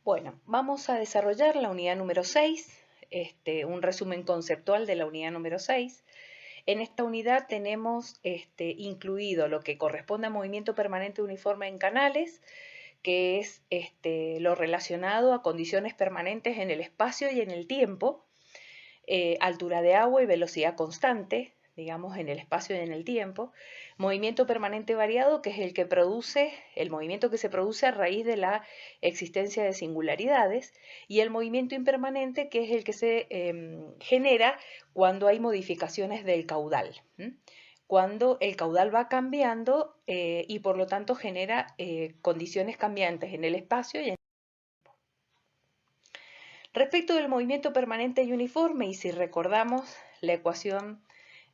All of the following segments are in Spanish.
Bueno, vamos a desarrollar la unidad número 6, un resumen conceptual de la unidad número 6. En esta unidad tenemos incluido lo que corresponde a movimiento permanente uniforme en canales, que es lo relacionado a condiciones permanentes en el espacio y en el tiempo, altura de agua y velocidad constante, digamos, en el espacio y en el tiempo, movimiento permanente variado, que es el movimiento que se produce a raíz de la existencia de singularidades, y el movimiento impermanente, que es el que se genera cuando hay modificaciones del caudal, cuando el caudal va cambiando y por lo tanto genera condiciones cambiantes en el espacio y en Respecto del movimiento permanente y uniforme, y si recordamos la ecuación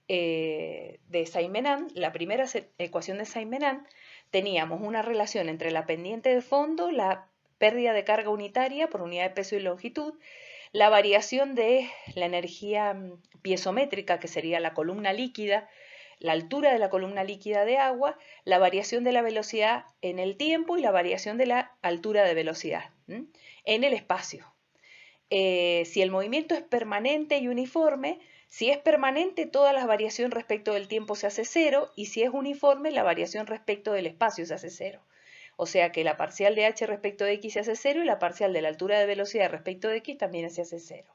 de Seymenan, la primera ecuación de Seymenan, teníamos una relación entre la pendiente de fondo, la pérdida de carga unitaria por unidad de peso y longitud, la variación de la energía piezométrica, que sería la columna líquida, la altura de la columna líquida de agua, la variación de la velocidad en el tiempo y la variación de la altura de velocidad en el espacio. Si el movimiento es permanente y uniforme, si es permanente, toda la variación respecto del tiempo se hace cero, y si es uniforme, la variación respecto del espacio se hace cero. O sea que la parcial de h respecto de x se hace cero y la parcial de la altura de velocidad respecto de x también se hace cero,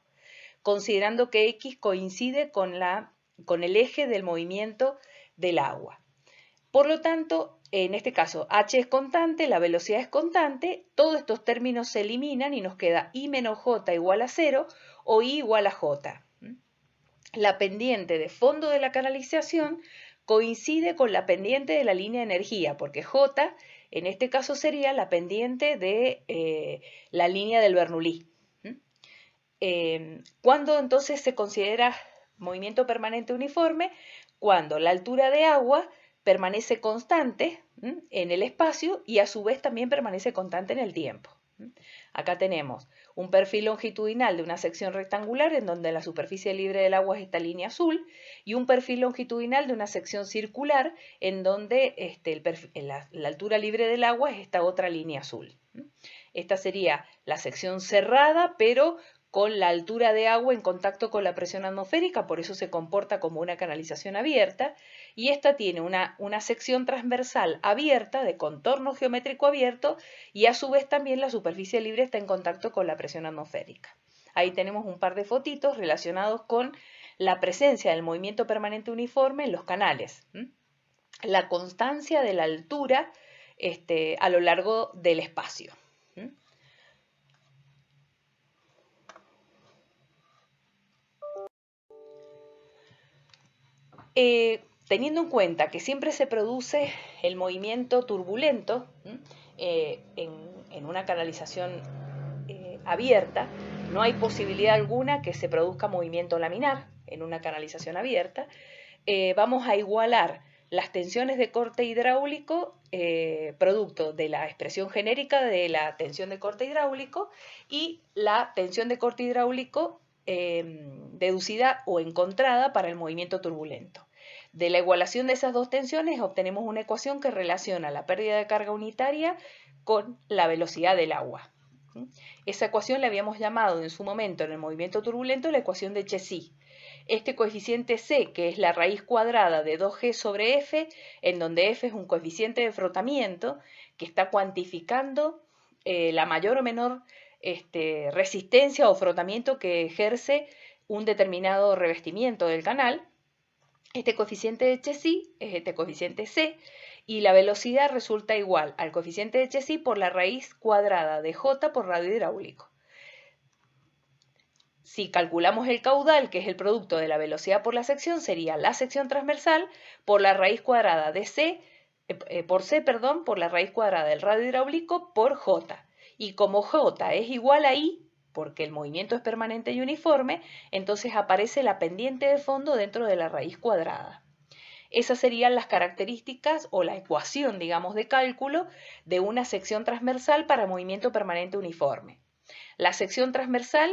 considerando que x coincide con el eje del movimiento del agua. Por lo tanto, en este caso, h es constante, la velocidad es constante, todos estos términos se eliminan y nos queda i menos j igual a 0 o i igual a j. La pendiente de fondo de la canalización coincide con la pendiente de la línea de energía, porque j en este caso sería la pendiente de la línea del Bernoulli. ¿Cuándo entonces se considera movimiento permanente uniforme? Cuando la altura de agua permanece constante en el espacio y a su vez también permanece constante en el tiempo. Acá tenemos un perfil longitudinal de una sección rectangular en donde la superficie libre del agua es esta línea azul, y un perfil longitudinal de una sección circular en donde la altura libre del agua es esta otra línea azul. Esta sería la sección cerrada, pero con la altura de agua en contacto con la presión atmosférica, por eso se comporta como una canalización abierta, y esta tiene una sección transversal abierta, de contorno geométrico abierto, y a su vez también la superficie libre está en contacto con la presión atmosférica. Ahí tenemos un par de fotitos relacionados con la presencia del movimiento permanente uniforme en los canales. La constancia de la altura a lo largo del espacio. Teniendo en cuenta que siempre se produce el movimiento turbulento en una canalización abierta, no hay posibilidad alguna que se produzca movimiento laminar en una canalización abierta. Vamos a igualar las tensiones de corte hidráulico producto de la expresión genérica de la tensión de corte hidráulico y la tensión de corte hidráulico deducida o encontrada para el movimiento turbulento. De la igualación de esas dos tensiones obtenemos una ecuación que relaciona la pérdida de carga unitaria con la velocidad del agua. Esa ecuación la habíamos llamado en su momento en el movimiento turbulento la ecuación de Chezy. Este coeficiente C, que es la raíz cuadrada de 2G sobre F, en donde F es un coeficiente de frotamiento que está cuantificando la mayor o menor resistencia o frotamiento que ejerce un determinado revestimiento del canal. Este coeficiente de Chezy es este coeficiente C, y la velocidad resulta igual al coeficiente de Chezy por la raíz cuadrada de J por radio hidráulico. Si calculamos el caudal, que es el producto de la velocidad por la sección, sería la sección transversal por la raíz cuadrada de C, por la raíz cuadrada del radio hidráulico por J. Y como J es igual a I, porque el movimiento es permanente y uniforme, entonces aparece la pendiente de fondo dentro de la raíz cuadrada. Esas serían las características o la ecuación, digamos, de cálculo de una sección transversal para movimiento permanente uniforme. La sección transversal,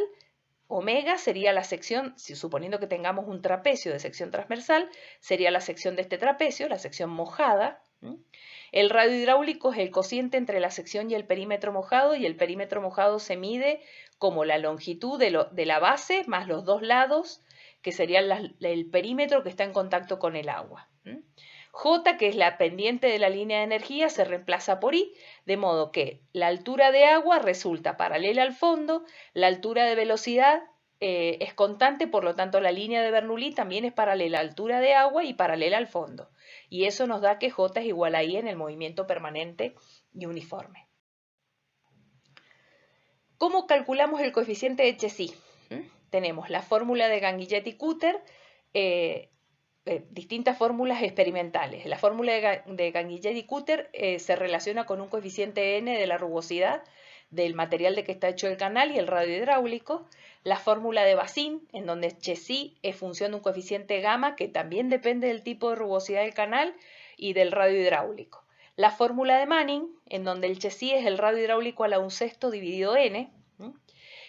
omega, sería la sección, suponiendo que tengamos un trapecio de sección transversal, sería la sección de este trapecio, la sección mojada, El radio hidráulico es el cociente entre la sección y el perímetro mojado, y el perímetro mojado se mide como la longitud de la base más los dos lados, que serían el perímetro que está en contacto con el agua. J, que es la pendiente de la línea de energía, se reemplaza por I, de modo que la altura de agua resulta paralela al fondo, la altura de velocidad es constante, por lo tanto la línea de Bernoulli también es paralela a la altura de agua y paralela al fondo. Y eso nos da que J es igual a I en el movimiento permanente y uniforme. ¿Cómo calculamos el coeficiente de Hsí? Tenemos la fórmula de Ganguillet-Cutter, distintas fórmulas experimentales. La fórmula de Ganguillet-Cutter se relaciona con un coeficiente n de la rugosidad del material de que está hecho el canal y el radio hidráulico. La fórmula de Bazin, en donde Hsí es función de un coeficiente gamma que también depende del tipo de rugosidad del canal y del radio hidráulico. La fórmula de Manning, en donde el Hsí es el radio hidráulico a la 1/6 dividido n.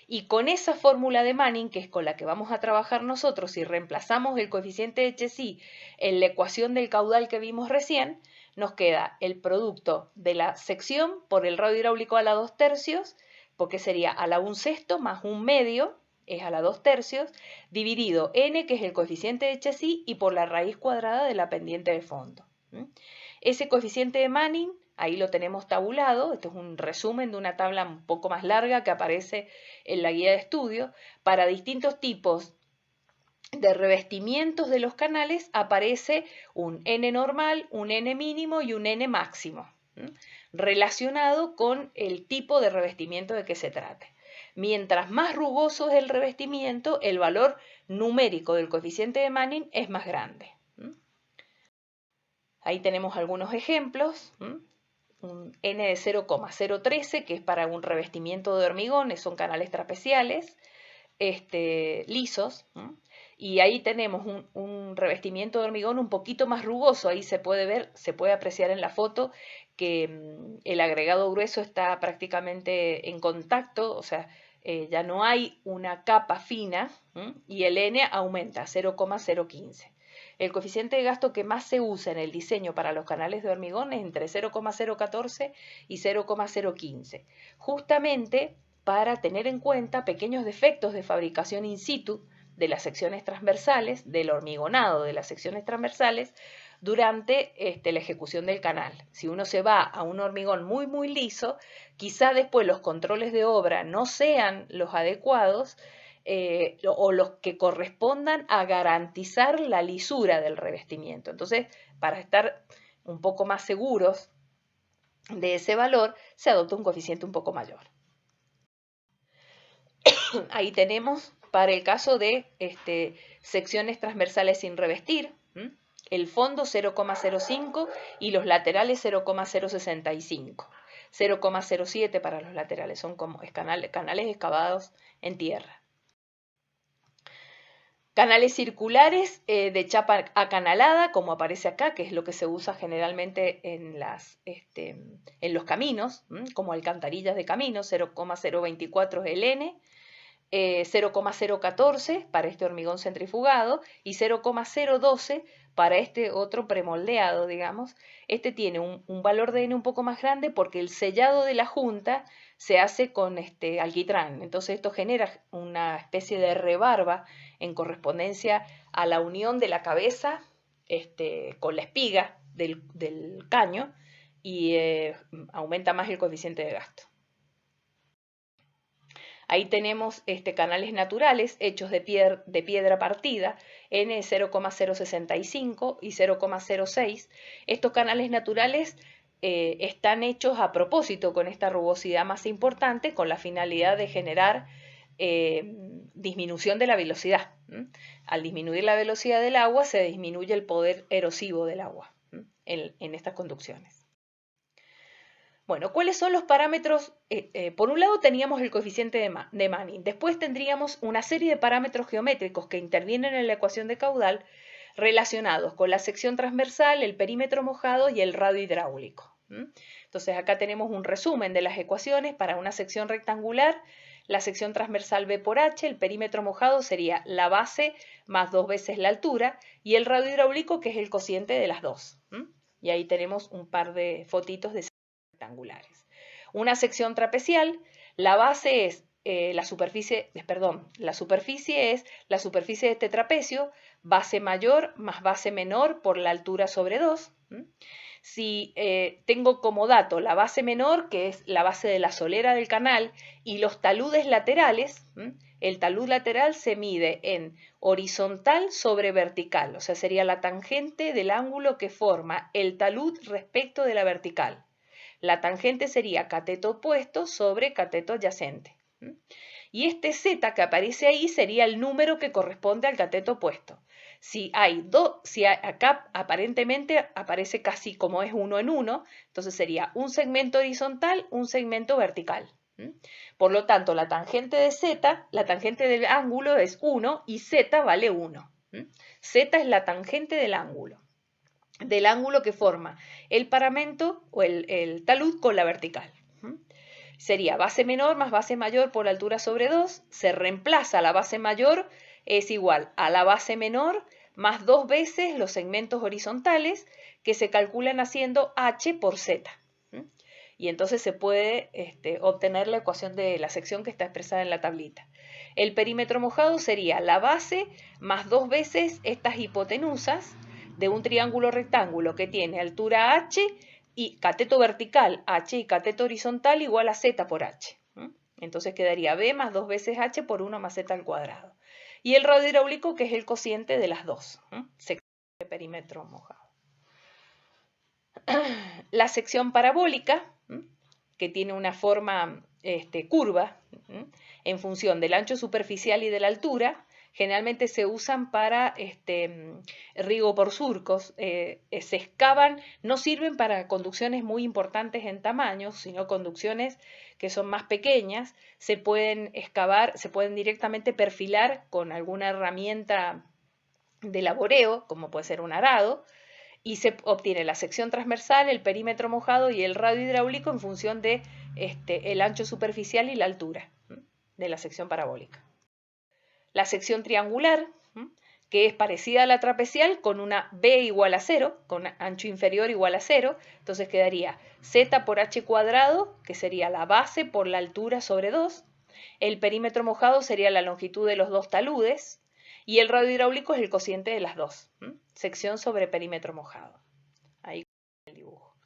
Y con esa fórmula de Manning, que es con la que vamos a trabajar nosotros, si reemplazamos el coeficiente de Hsí en la ecuación del caudal que vimos recién, nos queda el producto de la sección por el radio hidráulico a la 2/3, porque sería a la 1/6 más 1/2, es a la 2/3, dividido n, que es el coeficiente de Hsí, y por la raíz cuadrada de la pendiente de fondo. Ese coeficiente de Manning, ahí lo tenemos tabulado. Esto es un resumen de una tabla un poco más larga que aparece en la guía de estudio. Para distintos tipos de revestimientos de los canales aparece un n normal, un n mínimo y un n máximo, relacionado con el tipo de revestimiento de que se trate. Mientras más rugoso es el revestimiento, el valor numérico del coeficiente de Manning es más grande. Ahí tenemos algunos ejemplos. Un N de 0,013, que es para un revestimiento de hormigón, son canales trapeciales, lisos. Y ahí tenemos un revestimiento de hormigón un poquito más rugoso. Ahí se puede ver, se puede apreciar en la foto que el agregado grueso está prácticamente en contacto, o sea, ya no hay una capa fina, y el N aumenta a 0,015. El coeficiente de gasto que más se usa en el diseño para los canales de hormigón es entre 0,014 y 0,015, justamente para tener en cuenta pequeños defectos de fabricación in situ de las secciones transversales, del hormigonado de las secciones transversales, durante la ejecución del canal. Si uno se va a un hormigón muy liso, quizá después los controles de obra no sean los adecuados, o los que correspondan a garantizar la lisura del revestimiento. Entonces, para estar un poco más seguros de ese valor, se adopta un coeficiente un poco mayor. Ahí tenemos, para el caso de secciones transversales sin revestir, el fondo 0,05 y los laterales 0,065. 0,07 para los laterales, son como canales excavados en tierra. Canales circulares de chapa acanalada, como aparece acá, que es lo que se usa generalmente en los caminos, como alcantarillas de camino, 0,024 es el N, 0,014 para este hormigón centrifugado y 0,012 para este otro premoldeado, digamos. Este tiene un valor de N un poco más grande porque el sellado de la junta se hace con alquitrán. Entonces esto genera una especie de rebarba en correspondencia a la unión de la cabeza con la espiga del caño, y aumenta más el coeficiente de gasto. Ahí tenemos canales naturales hechos de piedra partida, N 0,065 y 0,06. Estos canales naturales están hechos a propósito con esta rugosidad más importante, con la finalidad de generar disminución de la velocidad. Al disminuir la velocidad del agua, se disminuye el poder erosivo del agua en estas conducciones. Bueno, ¿cuáles son los parámetros? Por un lado teníamos el coeficiente de Manning, después tendríamos una serie de parámetros geométricos que intervienen en la ecuación de caudal relacionados con la sección transversal, el perímetro mojado y el radio hidráulico. Entonces acá tenemos un resumen de las ecuaciones. Para una sección rectangular, la sección transversal B por H, el perímetro mojado sería la base más 2 veces la altura, y el radio hidráulico, que es el cociente de las dos. Y ahí tenemos un par de fotitos de rectangulares. Una sección trapecial, la base es la superficie es la superficie de este trapecio, base mayor más base menor por la altura sobre 2. Si tengo como dato la base menor, que es la base de la solera del canal, y los taludes laterales, el talud lateral se mide en horizontal sobre vertical, o sea, sería la tangente del ángulo que forma el talud respecto de la vertical. La tangente sería cateto opuesto sobre cateto adyacente. Y este Z que aparece ahí sería el número que corresponde al cateto opuesto. Si acá aparentemente aparece casi como es 1 en 1, entonces sería un segmento horizontal, un segmento vertical. Por lo tanto, la tangente de Z, la tangente del ángulo es 1 y Z vale 1. Z es la tangente del ángulo que forma el paramento o el talud con la vertical. Sería base menor más base mayor por altura sobre 2, se reemplaza la base mayor, es igual a la base menor más 2 veces los segmentos horizontales que se calculan haciendo H por Z. Y entonces se puede obtener la ecuación de la sección que está expresada en la tablita. El perímetro mojado sería la base más 2 veces estas hipotenusas de un triángulo rectángulo que tiene altura H y cateto vertical H y cateto horizontal igual a Z por H. Entonces quedaría B más 2 veces H por 1 más Z al cuadrado. Y el radio hidráulico, que es el cociente de las dos secciones de perímetro mojado. La sección parabólica, que tiene una forma curva en función del ancho superficial y de la altura, generalmente se usan para riego por surcos, se excavan, no sirven para conducciones muy importantes en tamaño, sino conducciones que son más pequeñas, se pueden excavar, se pueden directamente perfilar con alguna herramienta de laboreo, como puede ser un arado, y se obtiene la sección transversal, el perímetro mojado y el radio hidráulico en función de el ancho superficial y la altura de la sección parabólica. La sección triangular, que es parecida a la trapecial con una B igual a 0, con ancho inferior igual a 0, entonces quedaría Z por H cuadrado, que sería la base por la altura sobre 2, el perímetro mojado sería la longitud de los dos taludes, y el radio hidráulico es el cociente de las dos. Sección sobre perímetro mojado. Ahí el dibujo.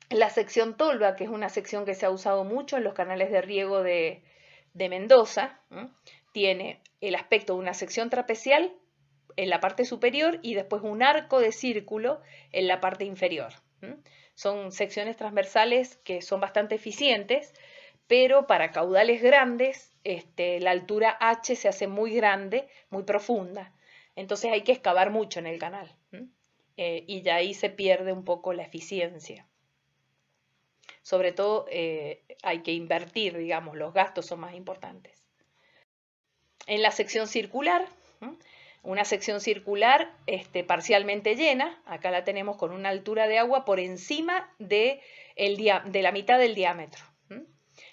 La sección tolva, que es una sección que se ha usado mucho en los canales de riego de Mendoza, tiene el aspecto de una sección trapecial en la parte superior y después un arco de círculo en la parte inferior. Son secciones transversales que son bastante eficientes, pero para caudales grandes la altura H se hace muy grande, muy profunda. Entonces hay que excavar mucho en el canal y ya ahí se pierde un poco la eficiencia. Sobre todo hay que invertir, digamos, los gastos son más importantes. En la sección circular, una sección circular parcialmente llena, acá la tenemos con una altura de agua por encima de la mitad del diámetro.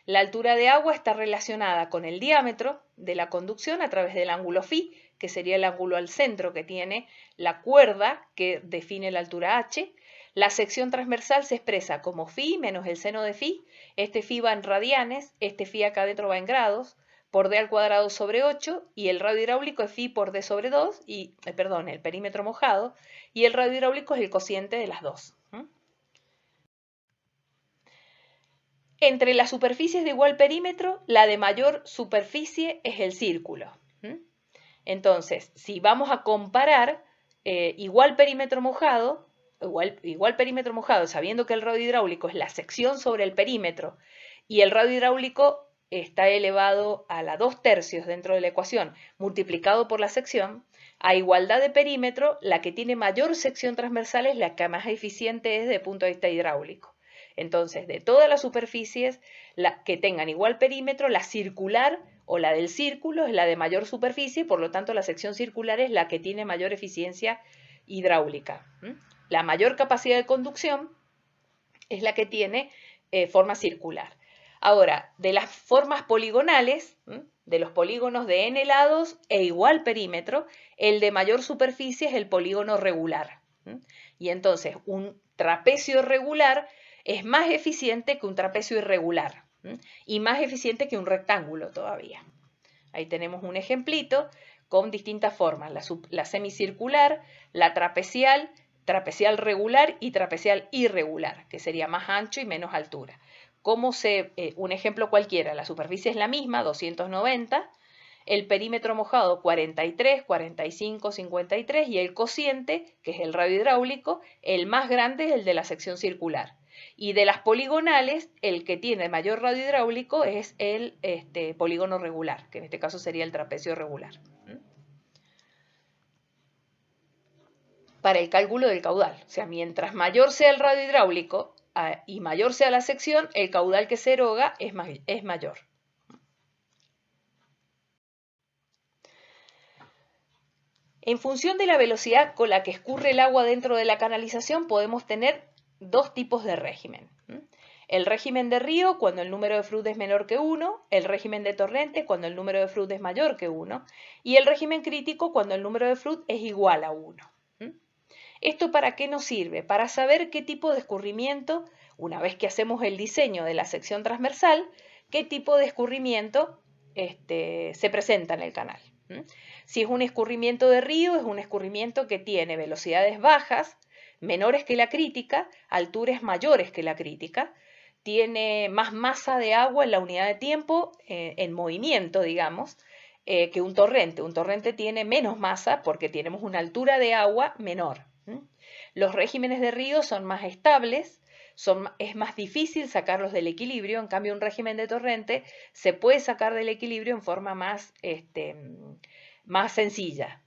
La altura de agua está relacionada con el diámetro de la conducción a través del ángulo φ, que sería el ángulo al centro que tiene la cuerda que define la altura h. La sección transversal se expresa como φ menos el seno de φ. Este φ va en radianes, este φ acá adentro va en grados, por d al cuadrado sobre 8, y el radio hidráulico es φ por d sobre 2, el perímetro mojado, y el radio hidráulico es el cociente de las dos. Entre las superficies de igual perímetro, la de mayor superficie es el círculo. Entonces, si vamos a comparar igual perímetro mojado, sabiendo que el radio hidráulico es la sección sobre el perímetro y el radio hidráulico está elevado a la 2/3 dentro de la ecuación, multiplicado por la sección, a igualdad de perímetro, la que tiene mayor sección transversal es la que más eficiente es desde el punto de vista hidráulico. Entonces, de todas las superficies que tengan igual perímetro, la circular o la del círculo es la de mayor superficie, por lo tanto la sección circular es la que tiene mayor eficiencia hidráulica. La mayor capacidad de conducción es la que tiene forma circular. Ahora, de las formas poligonales, de los polígonos de n lados e igual perímetro, el de mayor superficie es el polígono regular. Y entonces un trapecio regular es más eficiente que un trapecio irregular y más eficiente que un rectángulo todavía. Ahí tenemos un ejemplito con distintas formas, la semicircular, la trapezial, trapezial regular y trapezial irregular, que sería más ancho y menos altura. Un ejemplo cualquiera, la superficie es la misma, 290, el perímetro mojado 43, 45, 53 y el cociente, que es el radio hidráulico, el más grande es el de la sección circular. Y de las poligonales, el que tiene mayor radio hidráulico es el polígono regular, que en este caso sería el trapecio regular. Para el cálculo del caudal, o sea, mientras mayor sea el radio hidráulico y mayor sea la sección, el caudal que se eroga es mayor. En función de la velocidad con la que escurre el agua dentro de la canalización, podemos tener dos tipos de régimen. El régimen de río, cuando el número de Froude es menor que 1, el régimen de torrente, cuando el número de Froude es mayor que 1, y el régimen crítico, cuando el número de Froude es igual a 1. ¿Esto para qué nos sirve? Para saber qué tipo de escurrimiento, una vez que hacemos el diseño de la sección transversal, qué tipo de escurrimiento se presenta en el canal. Si es un escurrimiento de río, es un escurrimiento que tiene velocidades bajas, menores que la crítica, alturas mayores que la crítica, tiene más masa de agua en la unidad de tiempo, en movimiento, digamos, que un torrente. Un torrente tiene menos masa porque tenemos una altura de agua menor. Los regímenes de río son más estables, es más difícil sacarlos del equilibrio, en cambio un régimen de torrente se puede sacar del equilibrio en forma más sencilla.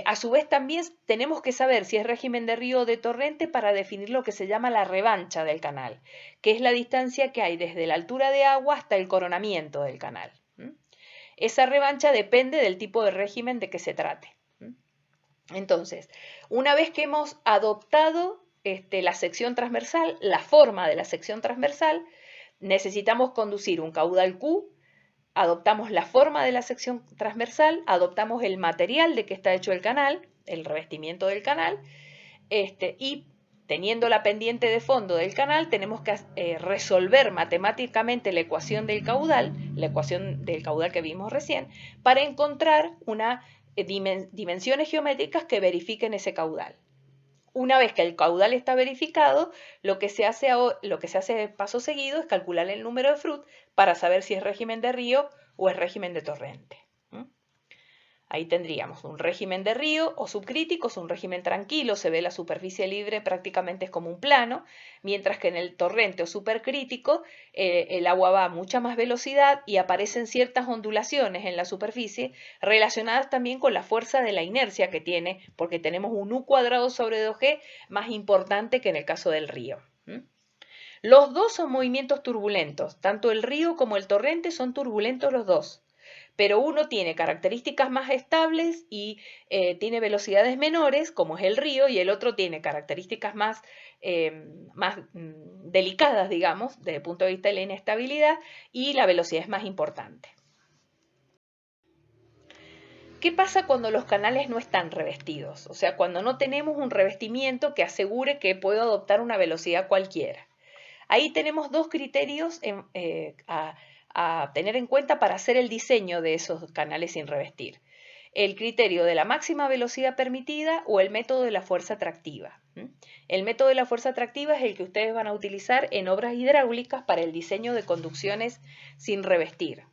A su vez también tenemos que saber si es régimen de río o de torrente para definir lo que se llama la revancha del canal, que es la distancia que hay desde la altura de agua hasta el coronamiento del canal. Esa revancha depende del tipo de régimen de que se trate. Entonces, una vez que hemos adoptado la sección transversal, la forma de la sección transversal, necesitamos conducir un caudal Q, adoptamos la forma de la sección transversal, adoptamos el material de que está hecho el canal, el revestimiento del canal, y teniendo la pendiente de fondo del canal, tenemos que resolver matemáticamente la ecuación del caudal que vimos recién, para encontrar una dimensiones geométricas que verifiquen ese caudal. Una vez que el caudal está verificado, lo que se hace paso seguido es calcular el número de Froude para saber si es régimen de río o es régimen de torrente. Ahí tendríamos un régimen de río o subcrítico, es un régimen tranquilo, se ve la superficie libre prácticamente es como un plano, mientras que en el torrente o supercrítico el agua va a mucha más velocidad y aparecen ciertas ondulaciones en la superficie relacionadas también con la fuerza de la inercia que tiene, porque tenemos un U cuadrado sobre 2G más importante que en el caso del río. Los dos son movimientos turbulentos, tanto el río como el torrente son turbulentos los dos. Pero uno tiene características más estables y tiene velocidades menores, como es el río, y el otro tiene características más delicadas, digamos, desde el punto de vista de la inestabilidad, y la velocidad es más importante. ¿Qué pasa cuando los canales no están revestidos? O sea, cuando no tenemos un revestimiento que asegure que puedo adoptar una velocidad cualquiera. Ahí tenemos dos criterios a tener en cuenta para hacer el diseño de esos canales sin revestir. El criterio de la máxima velocidad permitida o el método de la fuerza atractiva. El método de la fuerza atractiva es el que ustedes van a utilizar en obras hidráulicas para el diseño de conducciones sin revestir.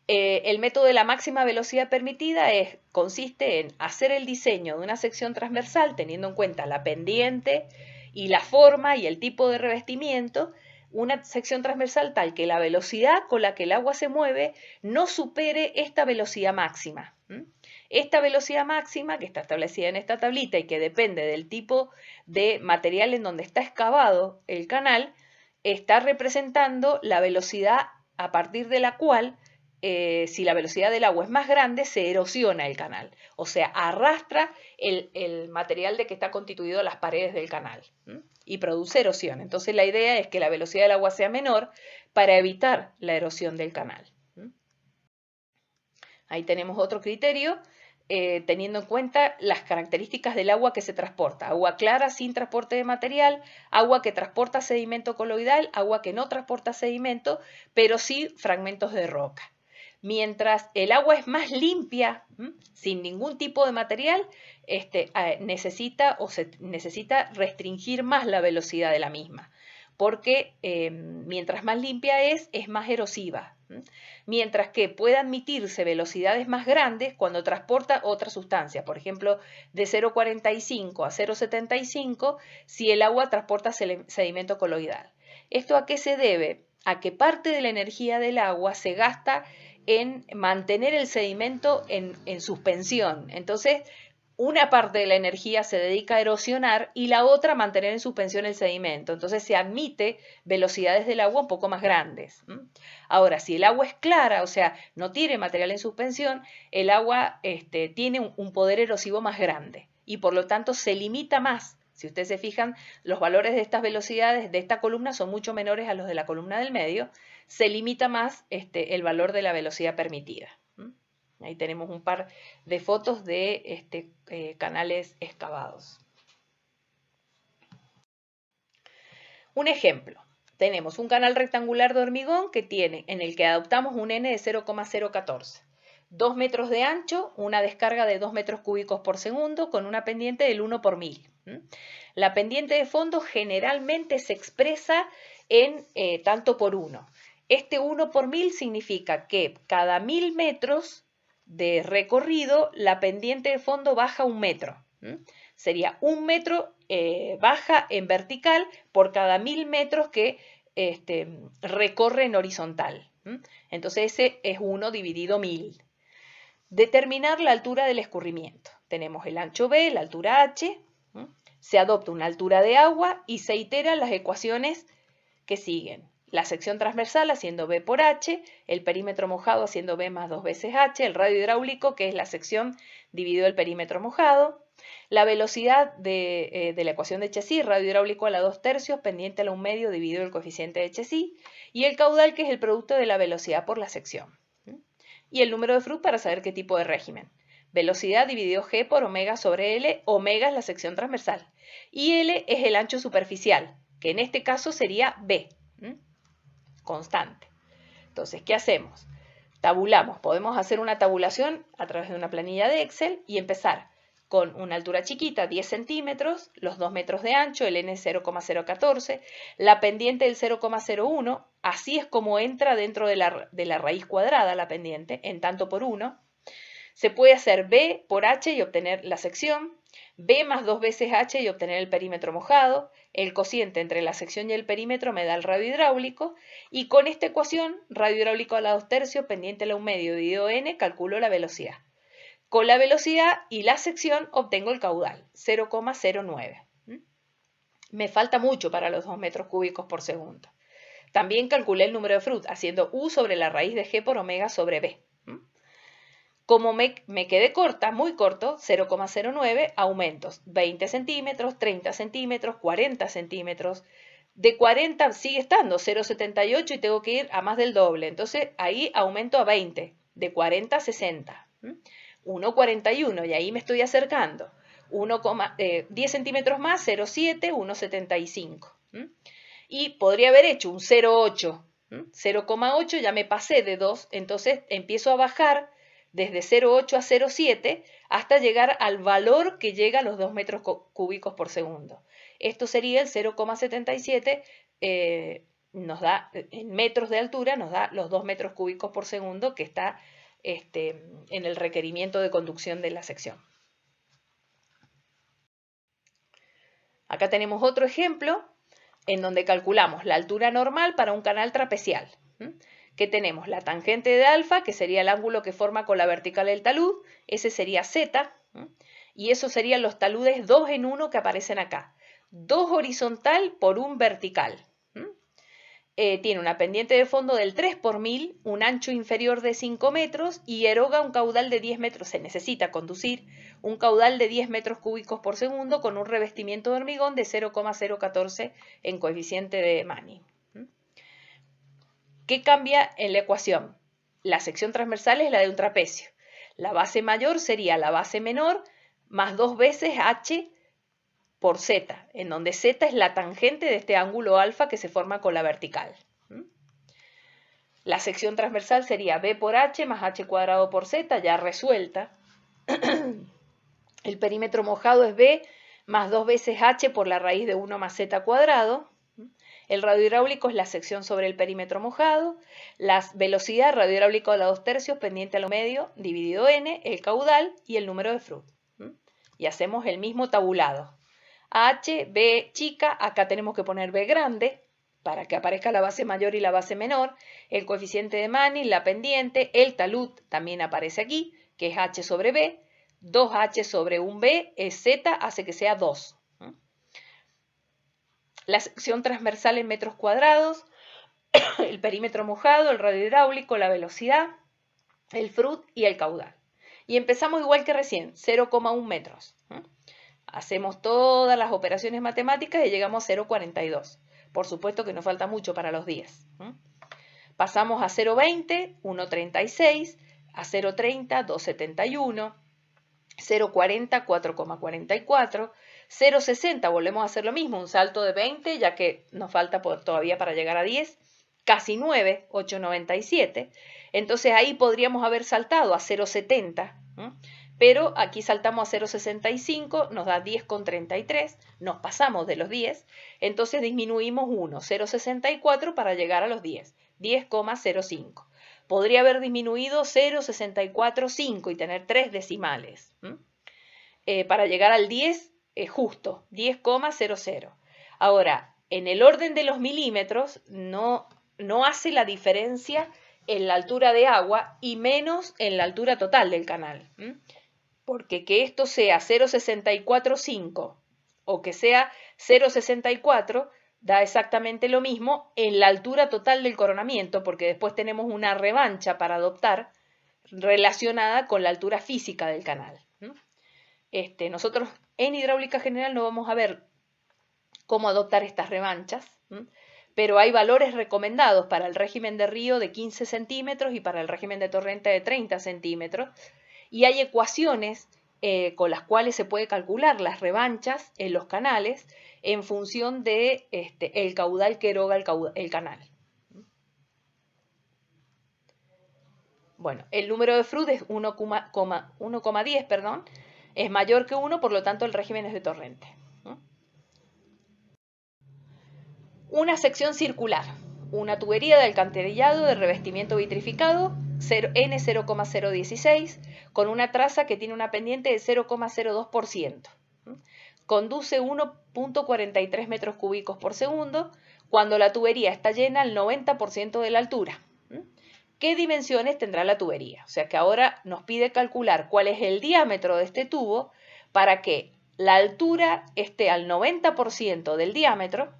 El método de la máxima velocidad permitida consiste en hacer el diseño de una sección transversal teniendo en cuenta la pendiente y la forma y el tipo de revestimiento, una sección transversal tal que la velocidad con la que el agua se mueve no supere esta velocidad máxima. Esta velocidad máxima, que está establecida en esta tablita y que depende del tipo de material en donde está excavado el canal, está representando la velocidad a partir de la cual, si la velocidad del agua es más grande, se erosiona el canal. O sea, arrastra el material de que está constituido las paredes del canal y produce erosión. Entonces la idea es que la velocidad del agua sea menor para evitar la erosión del canal. Ahí tenemos otro criterio teniendo en cuenta las características del agua que se transporta. Agua clara sin transporte de material, agua que transporta sedimento coloidal, agua que no transporta sedimento, pero sí fragmentos de roca. Mientras el agua es más limpia, sin ningún tipo de material, necesita restringir más la velocidad de la misma, porque mientras más limpia es más erosiva. Mientras que puede admitirse velocidades más grandes cuando transporta otra sustancia, por ejemplo, de 0,45 a 0,75 si el agua transporta sedimento coloidal. ¿Esto a qué se debe? A que parte de la energía del agua se gasta en mantener el sedimento en suspensión. Entonces, una parte de la energía se dedica a erosionar y la otra a mantener en suspensión el sedimento. Entonces se admite velocidades del agua un poco más grandes. Ahora, si el agua es clara, o sea, no tiene material en suspensión, el agua tiene un poder erosivo más grande y por lo tanto se limita más. Si ustedes se fijan, los valores de estas velocidades de esta columna son mucho menores a los de la columna del medio. Se limita más el valor de la velocidad permitida. Ahí tenemos un par de fotos de canales excavados. Un ejemplo. Tenemos un canal rectangular de hormigón en el que adoptamos un N de 0,014. 2 metros de ancho, una descarga de 2 metros cúbicos por segundo con una pendiente del 1 por 1000. La pendiente de fondo generalmente se expresa en tanto por 1. Este 1 por 1000 significa que cada 1000 metros de recorrido, la pendiente de fondo baja 1 metro. Sería 1 metro baja en vertical por cada 1000 metros que recorre en horizontal. Entonces ese es 1 dividido 1000. Determinar la altura del escurrimiento. Tenemos el ancho B, la altura H, se adopta una altura de agua y se iteran las ecuaciones que siguen. La sección transversal haciendo B por H, el perímetro mojado haciendo B más 2 veces H, el radio hidráulico que es la sección dividido el perímetro mojado, la velocidad de la ecuación de Chessy, radio hidráulico a la 2/3, pendiente a la 1/2 dividido el coeficiente de Chessy, y el caudal que es el producto de la velocidad por la sección. Y el número de Fruc para saber qué tipo de régimen. Velocidad dividido G por omega sobre L, omega es la sección transversal, y L es el ancho superficial, que en este caso sería B. Constante. Entonces, ¿qué hacemos? Tabulamos. Podemos hacer una tabulación a través de una planilla de Excel y empezar con una altura chiquita, 10 centímetros, los 2 metros de ancho, el N 0,014, la pendiente del 0,01, así es como entra dentro de la raíz cuadrada la pendiente, en tanto por 1. Se puede hacer B por H y obtener la sección, B más 2 veces H y obtener el perímetro mojado, el cociente entre la sección y el perímetro me da el radio hidráulico, y con esta ecuación, radio hidráulico a la 2/3, pendiente a la 1/2 dividido N, calculo la velocidad. Con la velocidad y la sección obtengo el caudal, 0,09. Me falta mucho para los 2 metros cúbicos por segundo. También calculé el número de Fruc haciendo U sobre la raíz de G por omega sobre B. Como me quedé corta, muy corto, 0,09, aumentos 20 centímetros, 30 centímetros, 40 centímetros. De 40 sigue estando 0,78 y tengo que ir a más del doble. Entonces ahí aumento a 20, de 40 a 60. 1,41 y ahí me estoy acercando. 10 centímetros más, 0,7, 1,75. Y podría haber hecho un 0,8. 0,8 ya me pasé de 2, entonces empiezo a bajar desde 0,8 a 0,7 hasta llegar al valor que llega a los 2 metros cúbicos por segundo. Esto sería el 0,77, nos da, en metros de altura, nos da los 2 metros cúbicos por segundo que está en el requerimiento de conducción de la sección. Acá tenemos otro ejemplo en donde calculamos la altura normal para un canal trapecial. Que tenemos la tangente de alfa, que sería el ángulo que forma con la vertical del talud, ese sería Z, y esos serían los taludes 2 en 1 que aparecen acá. 2 horizontal por 1 vertical. Tiene una pendiente de fondo del 3 por 1000, un ancho inferior de 5 metros y eroga un caudal de 10 metros. Se necesita conducir un caudal de 10 metros cúbicos por segundo con un revestimiento de hormigón de 0,014 en coeficiente de Manning. ¿Qué cambia en la ecuación? La sección transversal es la de un trapecio. La base mayor sería la base menor más 2 veces h por z, en donde z es la tangente de este ángulo alfa que se forma con la vertical. La sección transversal sería b por h más h cuadrado por z, ya resuelta. El perímetro mojado es b más 2 veces h por la raíz de 1 más z cuadrado. El radiohidráulico es la sección sobre el perímetro mojado. La velocidad radiohidráulico a la 2/3 pendiente a lo medio dividido n, el caudal y el número de Froude. Y hacemos el mismo tabulado. H, B chica, acá tenemos que poner B grande para que aparezca la base mayor y la base menor. El coeficiente de Manning, la pendiente, el talud también aparece aquí, que es H sobre B. 2H sobre un B es Z, hace que sea 2. La sección transversal en metros cuadrados, el perímetro mojado, el radiohidráulico, la velocidad, el Froude y el caudal. Y empezamos igual que recién, 0,1 metros. Hacemos todas las operaciones matemáticas y llegamos a 0,42. Por supuesto que nos falta mucho para los 10. Pasamos a 0,20, 1,36, a 0,30, 2,71, 0,40, 4,44, 0,60, volvemos a hacer lo mismo, un salto de 20, ya que nos falta todavía para llegar a 10, casi 9, 8,97. Entonces ahí podríamos haber saltado a 0,70, pero aquí saltamos a 0,65, nos da 10,33, nos pasamos de los 10, entonces disminuimos 1, 0,64 para llegar a los 10, 10,05. Podría haber disminuido 0,645 y tener 3 decimales. Para llegar al 10 es justo, 10,00. Ahora, en el orden de los milímetros no hace la diferencia en la altura de agua y menos en la altura total del canal. Porque que esto sea 0,645 o que sea 0,64 da exactamente lo mismo en la altura total del coronamiento, porque después tenemos una revancha para adoptar relacionada con la altura física del canal. Nosotros en hidráulica general no vamos a ver cómo adoptar estas revanchas, pero hay valores recomendados para el régimen de río de 15 centímetros y para el régimen de torrente de 30 centímetros, y hay ecuaciones con las cuales se puede calcular las revanchas en los canales en función de el caudal que eroga el canal. Bueno, el número de Froude es 1,10, perdón, es mayor que 1, por lo tanto el régimen es de torrente. Una sección circular, una tubería de alcantarillado de revestimiento vitrificado, N0,016, con una traza que tiene una pendiente de 0,02%. Conduce 1,43 metros cúbicos por segundo cuando la tubería está llena al 90% de la altura. ¿Qué dimensiones tendrá la tubería? O sea que ahora nos pide calcular cuál es el diámetro de este tubo para que la altura esté al 90% del diámetro,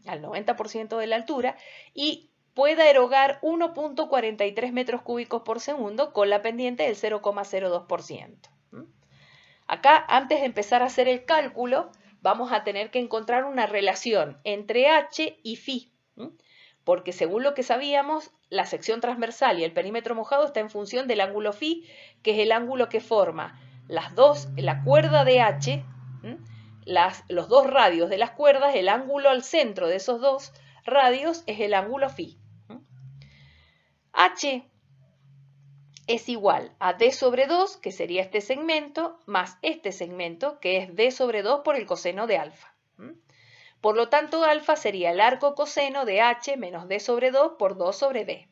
al 90% de la altura, y pueda erogar 1,43 metros cúbicos por segundo con la pendiente del 0,02%. Acá, antes de empezar a hacer el cálculo, vamos a tener que encontrar una relación entre H y Φ, porque según lo que sabíamos, la sección transversal y el perímetro mojado está en función del ángulo Φ, que es el ángulo que forma la cuerda de H, los dos radios de las cuerdas, el ángulo al centro de esos dos radios es el ángulo Φ. H es igual a D sobre 2, que sería este segmento, más este segmento, que es D sobre 2 por el coseno de alfa. Por lo tanto, alfa sería el arco coseno de H menos D sobre 2 por 2 sobre D.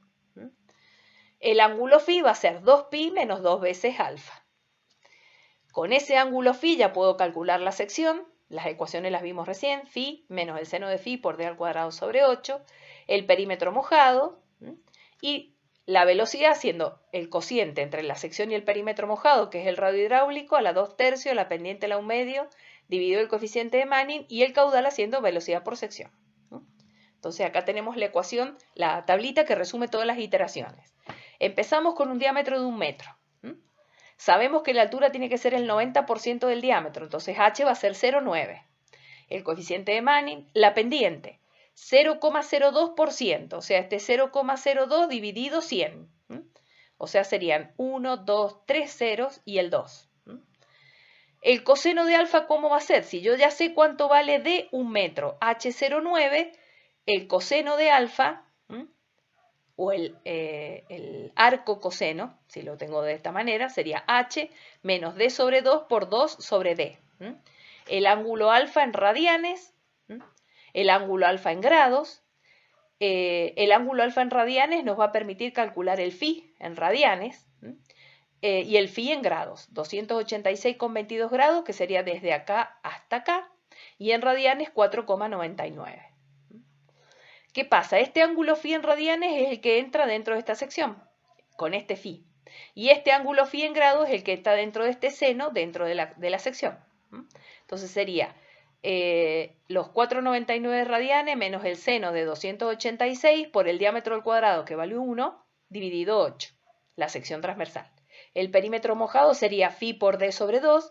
El ángulo Φ va a ser 2pi menos 2 veces alfa. Con ese ángulo Φ ya puedo calcular la sección. Las ecuaciones las vimos recién. Φ menos el seno de Φ por D al cuadrado sobre 8. El perímetro mojado. Y la velocidad siendo el cociente entre la sección y el perímetro mojado, que es el radiohidráulico, a la 2/3, la pendiente a la 1/2, dividido el coeficiente de Manning, y el caudal haciendo velocidad por sección. Entonces acá tenemos la ecuación, la tablita que resume todas las iteraciones. Empezamos con un diámetro de 1 metro. Sabemos que la altura tiene que ser el 90% del diámetro, entonces H va a ser 0,9. El coeficiente de Manning, la pendiente, 0,02%, o sea, este 0,02 dividido 100. O sea, serían 1, 2, 3 ceros y el 2. El coseno de alfa, ¿cómo va a ser? Si yo ya sé cuánto vale D, 1 metro, H09, el coseno de alfa, o el arco coseno, si lo tengo de esta manera, sería H menos D sobre 2 por 2 sobre D. El ángulo alfa en radianes, el ángulo alfa en grados. El ángulo alfa en radianes nos va a permitir calcular el phi en radianes y el phi en grados, 286,22 grados, que sería desde acá hasta acá, y en radianes 4,99. ¿Qué pasa? Este ángulo phi en radianes es el que entra dentro de esta sección, con este phi. Y este ángulo phi en grados es el que está dentro de este seno, dentro de la sección. Entonces sería los 4,99 radianes menos el seno de 286 por el diámetro al cuadrado, que vale 1, dividido 8, la sección transversal. El perímetro mojado sería phi por d sobre 2,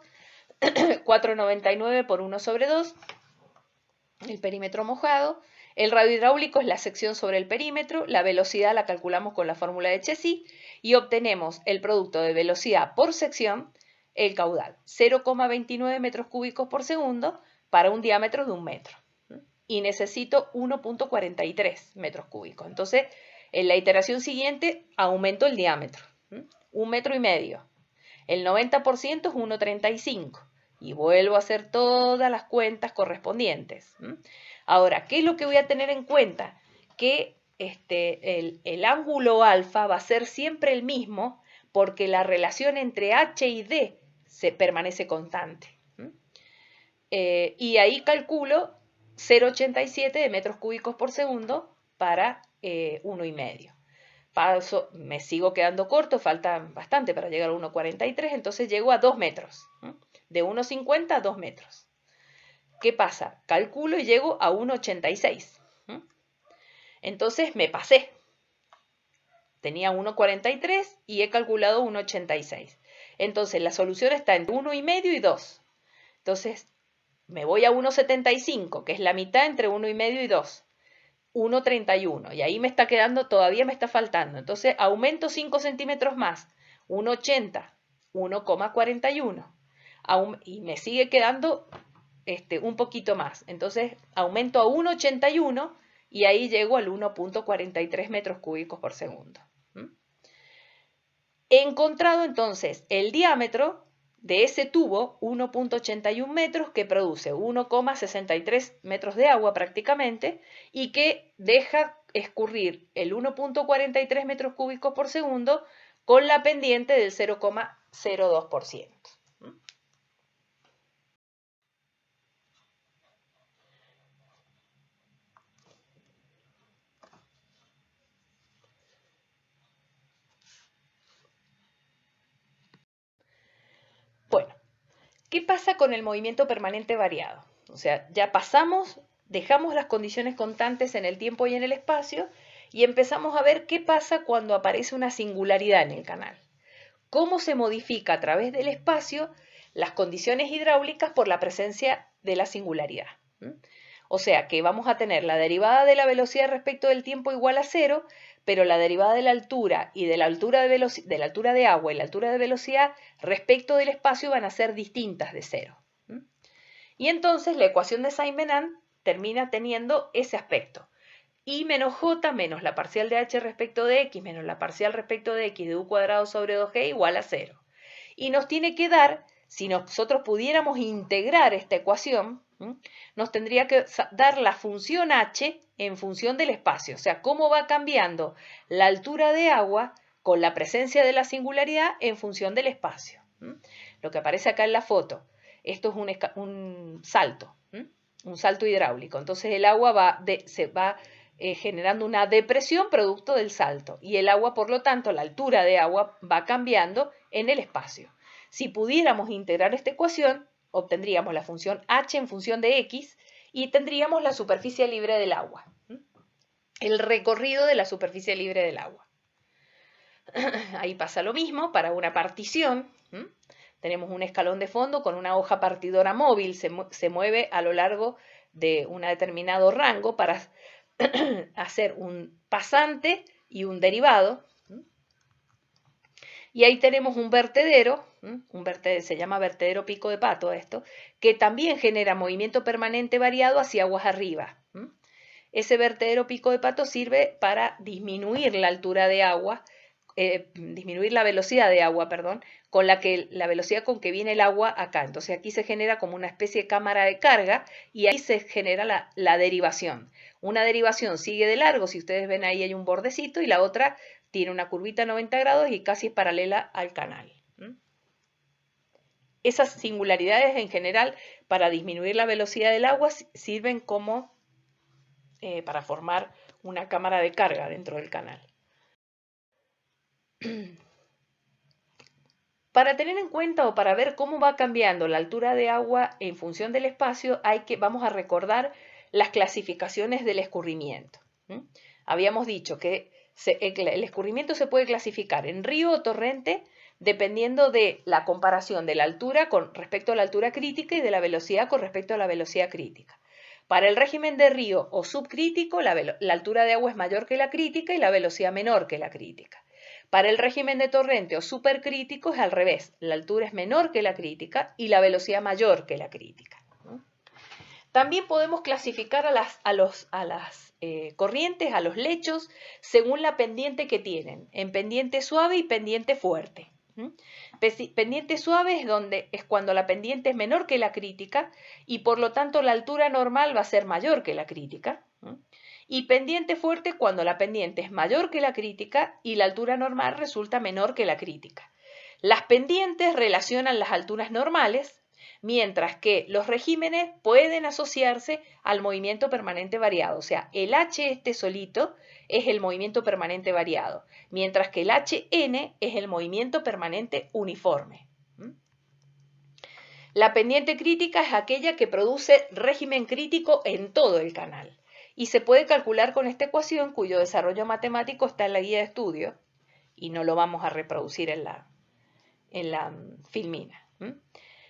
4,99 por 1 sobre 2, el perímetro mojado. El radio hidráulico es la sección sobre el perímetro, la velocidad la calculamos con la fórmula de Chessy y obtenemos el producto de velocidad por sección, el caudal, 0,29 metros cúbicos por segundo para un diámetro de 1 metro. Y necesito 1,43 metros cúbicos. Entonces, en la iteración siguiente aumento el diámetro, 1,5 metros. El 90% es 1,35 y vuelvo a hacer todas las cuentas correspondientes. Ahora, ¿qué es lo que voy a tener en cuenta? Que el ángulo alfa va a ser siempre el mismo porque la relación entre H y D se permanece constante. Y ahí calculo 0,87 de metros cúbicos por segundo para 1,5. Me sigo quedando corto, falta bastante para llegar a 1,43, entonces llego a 2 metros. De 1,50 a 2 metros. ¿Qué pasa? Calculo y llego a 1,86. Entonces me pasé. Tenía 1,43 y he calculado 1,86. Entonces la solución está entre 1,5 y 2. Entonces me voy a 1,75, que es la mitad entre 1,5 y 2. 1,31. Y ahí me está quedando, todavía me está faltando. Entonces aumento 5 centímetros más. 1,80. 1,41. Y me sigue quedando un poquito más. Entonces aumento a 1,81 y ahí llego al 1,43 metros cúbicos por segundo. He encontrado entonces el diámetro de ese tubo, 1,81 metros, que produce 1,63 metros de agua prácticamente y que deja escurrir el 1,43 metros cúbicos por segundo con la pendiente del 0,02%. Bueno, ¿qué pasa con el movimiento permanente variado? O sea, ya pasamos, dejamos las condiciones constantes en el tiempo y en el espacio y empezamos a ver qué pasa cuando aparece una singularidad en el canal. Cómo se modifica a través del espacio las condiciones hidráulicas por la presencia de la singularidad. O sea que vamos a tener la derivada de la velocidad respecto del tiempo igual a 0, pero la derivada de la altura y de la altura de agua y la altura de velocidad respecto del espacio van a ser distintas de 0. Y entonces la ecuación de Symons termina teniendo ese aspecto. I menos J menos la parcial de H respecto de X menos la parcial respecto de X de U cuadrado sobre 2G igual a 0. Y nos tiene que dar, si nosotros pudiéramos integrar esta ecuación, nos tendría que dar la función H en función del espacio. O sea, cómo va cambiando la altura de agua con la presencia de la singularidad en función del espacio. Lo que aparece acá en la foto. Esto es un salto hidráulico. Entonces el agua se va generando una depresión producto del salto. Y el agua, por lo tanto, la altura de agua va cambiando en el espacio. Si pudiéramos integrar esta ecuación, obtendríamos la función h en función de x y tendríamos la superficie libre del agua. El recorrido de la superficie libre del agua. Ahí pasa lo mismo para una partición. Tenemos un escalón de fondo con una hoja partidora móvil, se mueve a lo largo de un determinado rango para hacer un pasante y un derivado. Y ahí tenemos un vertedero, se llama vertedero Pico de Pato esto, que también genera movimiento permanente variado hacia aguas arriba. Ese vertedero Pico de Pato sirve para disminuir la altura de agua, disminuir la velocidad de agua, perdón, con la velocidad con que viene el agua acá. Entonces aquí se genera como una especie de cámara de carga y ahí se genera la derivación. Una derivación sigue de largo, si ustedes ven ahí hay un bordecito, y la otra tiene una curvita 90 grados y casi es paralela al canal. Esas singularidades en general para disminuir la velocidad del agua sirven como para formar una cámara de carga dentro del canal. Para tener en cuenta o para ver cómo va cambiando la altura de agua en función del espacio, vamos a recordar las clasificaciones del escurrimiento. Habíamos dicho que el escurrimiento se puede clasificar en río o torrente dependiendo de la comparación de la altura con respecto a la altura crítica y de la velocidad con respecto a la velocidad crítica. Para el régimen de río o subcrítico, la altura de agua es mayor que la crítica y la velocidad menor que la crítica. Para el régimen de torrente o supercrítico es al revés, la altura es menor que la crítica y la velocidad mayor que la crítica. También podemos clasificar a las corrientes, a los lechos, según la pendiente que tienen, en pendiente suave y pendiente fuerte. Pendiente suave es cuando la pendiente es menor que la crítica y por lo tanto la altura normal va a ser mayor que la crítica. Y pendiente fuerte cuando la pendiente es mayor que la crítica y la altura normal resulta menor que la crítica. Las pendientes relacionan las alturas normales, mientras que los regímenes pueden asociarse al movimiento permanente variado. O sea, el H este solito es el movimiento permanente variado, mientras que el HN es el movimiento permanente uniforme. La pendiente crítica es aquella que produce régimen crítico en todo el canal y se puede calcular con esta ecuación cuyo desarrollo matemático está en la guía de estudio y no lo vamos a reproducir en la filmina.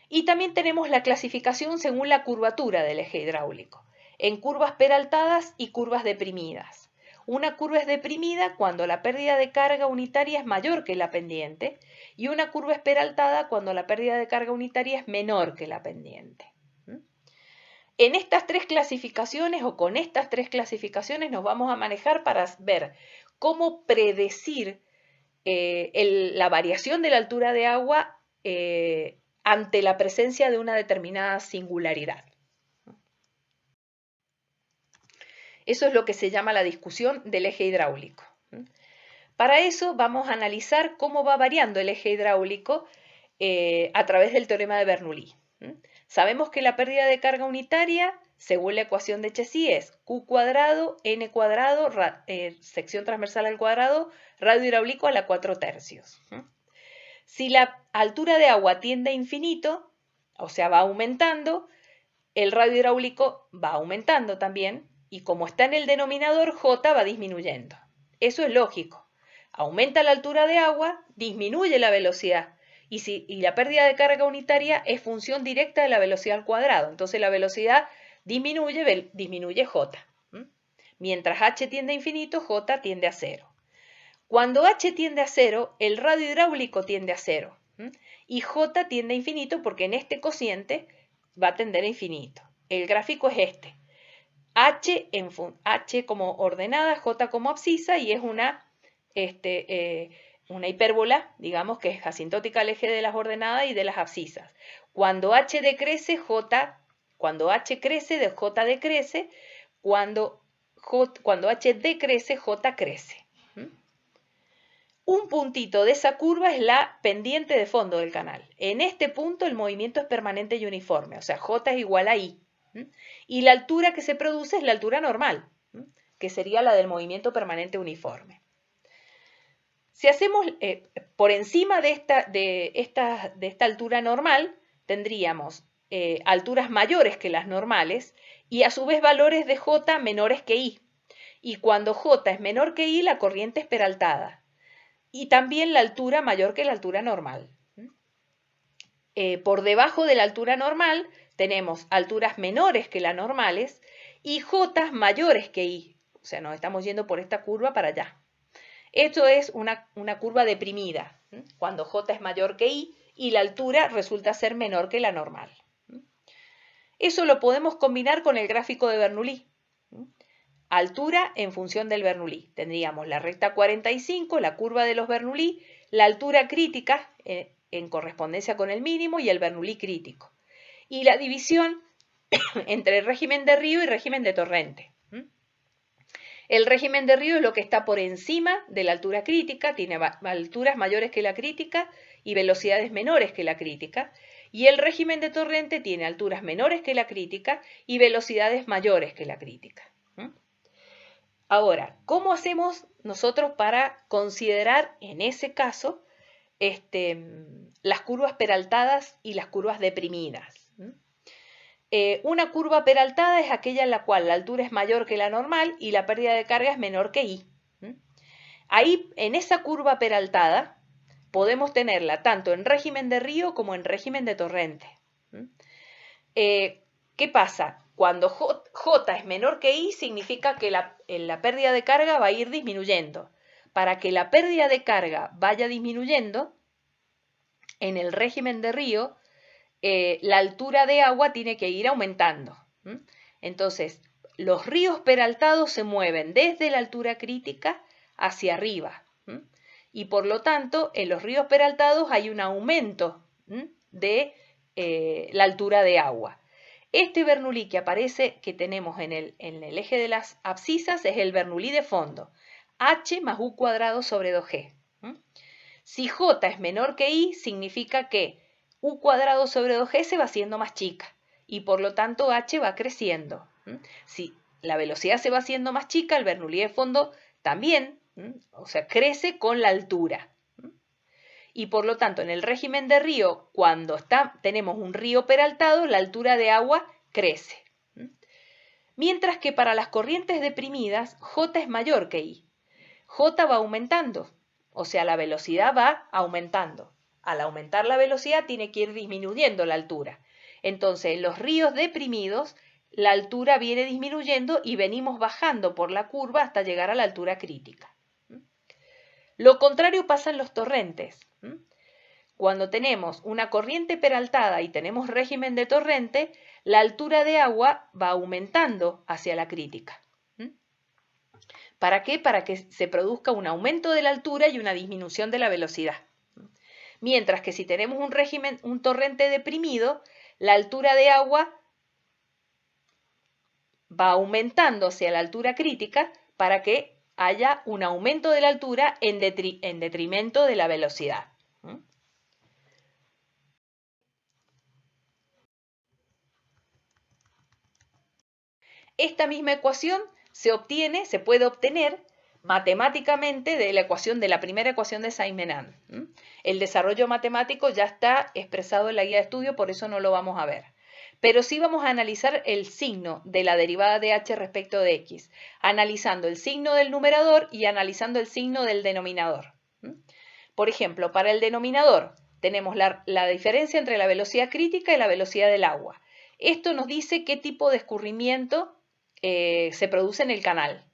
Y también tenemos la clasificación según la curvatura del eje hidráulico, en curvas peraltadas y curvas deprimidas. Una curva es deprimida cuando la pérdida de carga unitaria es mayor que la pendiente y una curva es peraltada cuando la pérdida de carga unitaria es menor que la pendiente. En estas tres clasificaciones o con estas tres clasificaciones nos vamos a manejar para ver cómo predecir la variación de la altura de agua ante la presencia de una determinada singularidad. Eso es lo que se llama la discusión del eje hidráulico. Para eso vamos a analizar cómo va variando el eje hidráulico a través del teorema de Bernoulli. Sabemos que la pérdida de carga unitaria, según la ecuación de Chessy, es Q cuadrado, N cuadrado, sección transversal al cuadrado, radio hidráulico a la 4/3. Si la altura de agua tiende a infinito, o sea, va aumentando, el radio hidráulico va aumentando también, y como está en el denominador, J va disminuyendo. Eso es lógico. Aumenta la altura de agua, disminuye la velocidad. Y la pérdida de carga unitaria es función directa de la velocidad al cuadrado. Entonces la velocidad disminuye J. Mientras H tiende a infinito, J tiende a 0. Cuando H tiende a 0, el radio hidráulico tiende a 0. Y J tiende a infinito porque en este cociente va a tender a infinito. El gráfico es este. H como ordenada, J como abscisa y es una hipérbola, digamos que es asintótica al eje de las ordenadas y de las abscisas. Cuando H decrece, cuando H crece, J decrece, cuando H decrece, J crece. Un puntito de esa curva es la pendiente de fondo del canal. En este punto el movimiento es permanente y uniforme, o sea, J es igual a I. Y la altura que se produce es la altura normal, que sería la del movimiento permanente uniforme. Si hacemos por encima de esta altura normal, tendríamos alturas mayores que las normales y a su vez valores de J menores que I. Y cuando J es menor que I, la corriente es peraltada. Y también la altura mayor que la altura normal. Por debajo de la altura normal tenemos alturas menores que las normales y J mayores que I. O sea, nos estamos yendo por esta curva para allá. Esto es una curva deprimida. cuando J es mayor que I y la altura resulta ser menor que la normal. Eso lo podemos combinar con el gráfico de Bernoulli. Altura en función del Bernoulli. Tendríamos la recta 45, la curva de los Bernoulli, la altura crítica en correspondencia con el mínimo y el Bernoulli crítico. Y la división entre régimen de río y régimen de torrente. El régimen de río es lo que está por encima de la altura crítica, tiene alturas mayores que la crítica y velocidades menores que la crítica. Y el régimen de torrente tiene alturas menores que la crítica y velocidades mayores que la crítica. Ahora, ¿cómo hacemos nosotros para considerar en ese caso las curvas peraltadas y las curvas deprimidas? Una curva peraltada es aquella en la cual la altura es mayor que la normal y la pérdida de carga es menor que I. Ahí, en esa curva peraltada, podemos tenerla tanto en régimen de río como en régimen de torrente. ¿Qué pasa? Cuando J es menor que I, significa que la pérdida de carga va a ir disminuyendo. Para que la pérdida de carga vaya disminuyendo, en el régimen de río, la altura de agua tiene que ir aumentando. Entonces, los ríos peraltados se mueven desde la altura crítica hacia arriba. Y por lo tanto, en los ríos peraltados hay un aumento de la altura de agua. Este Bernoulli que aparece, que tenemos en el eje de las abscisas, es el Bernoulli de fondo. H más U cuadrado sobre 2G. Si J es menor que I, significa que U cuadrado sobre 2G se va haciendo más chica y por lo tanto H va creciendo. Si la velocidad se va haciendo más chica, el Bernoulli de fondo también, o sea, crece con la altura. Y por lo tanto, en el régimen de río, cuando tenemos un río peraltado, la altura de agua crece. Mientras que para las corrientes deprimidas, J es mayor que I. J va aumentando, o sea, la velocidad va aumentando. Al aumentar la velocidad tiene que ir disminuyendo la altura. Entonces, en los ríos deprimidos, la altura viene disminuyendo y venimos bajando por la curva hasta llegar a la altura crítica. Lo contrario pasa en los torrentes. Cuando tenemos una corriente peraltada y tenemos régimen de torrente, la altura de agua va aumentando hacia la crítica. ¿Para qué? Para que se produzca un aumento de la altura y una disminución de la velocidad. Mientras que si tenemos un torrente deprimido, la altura de agua va aumentando hacia la altura crítica para que haya un aumento de la altura en detrimento de la velocidad. Esta misma ecuación se puede obtener matemáticamente de la primera ecuación de Symons. El desarrollo matemático ya está expresado en la guía de estudio, por eso no lo vamos a ver. Pero sí vamos a analizar el signo de la derivada de h respecto de x, analizando el signo del numerador y analizando el signo del denominador. Por ejemplo, para el denominador tenemos la diferencia entre la velocidad crítica y la velocidad del agua. Esto nos dice qué tipo de escurrimiento se produce en el canal.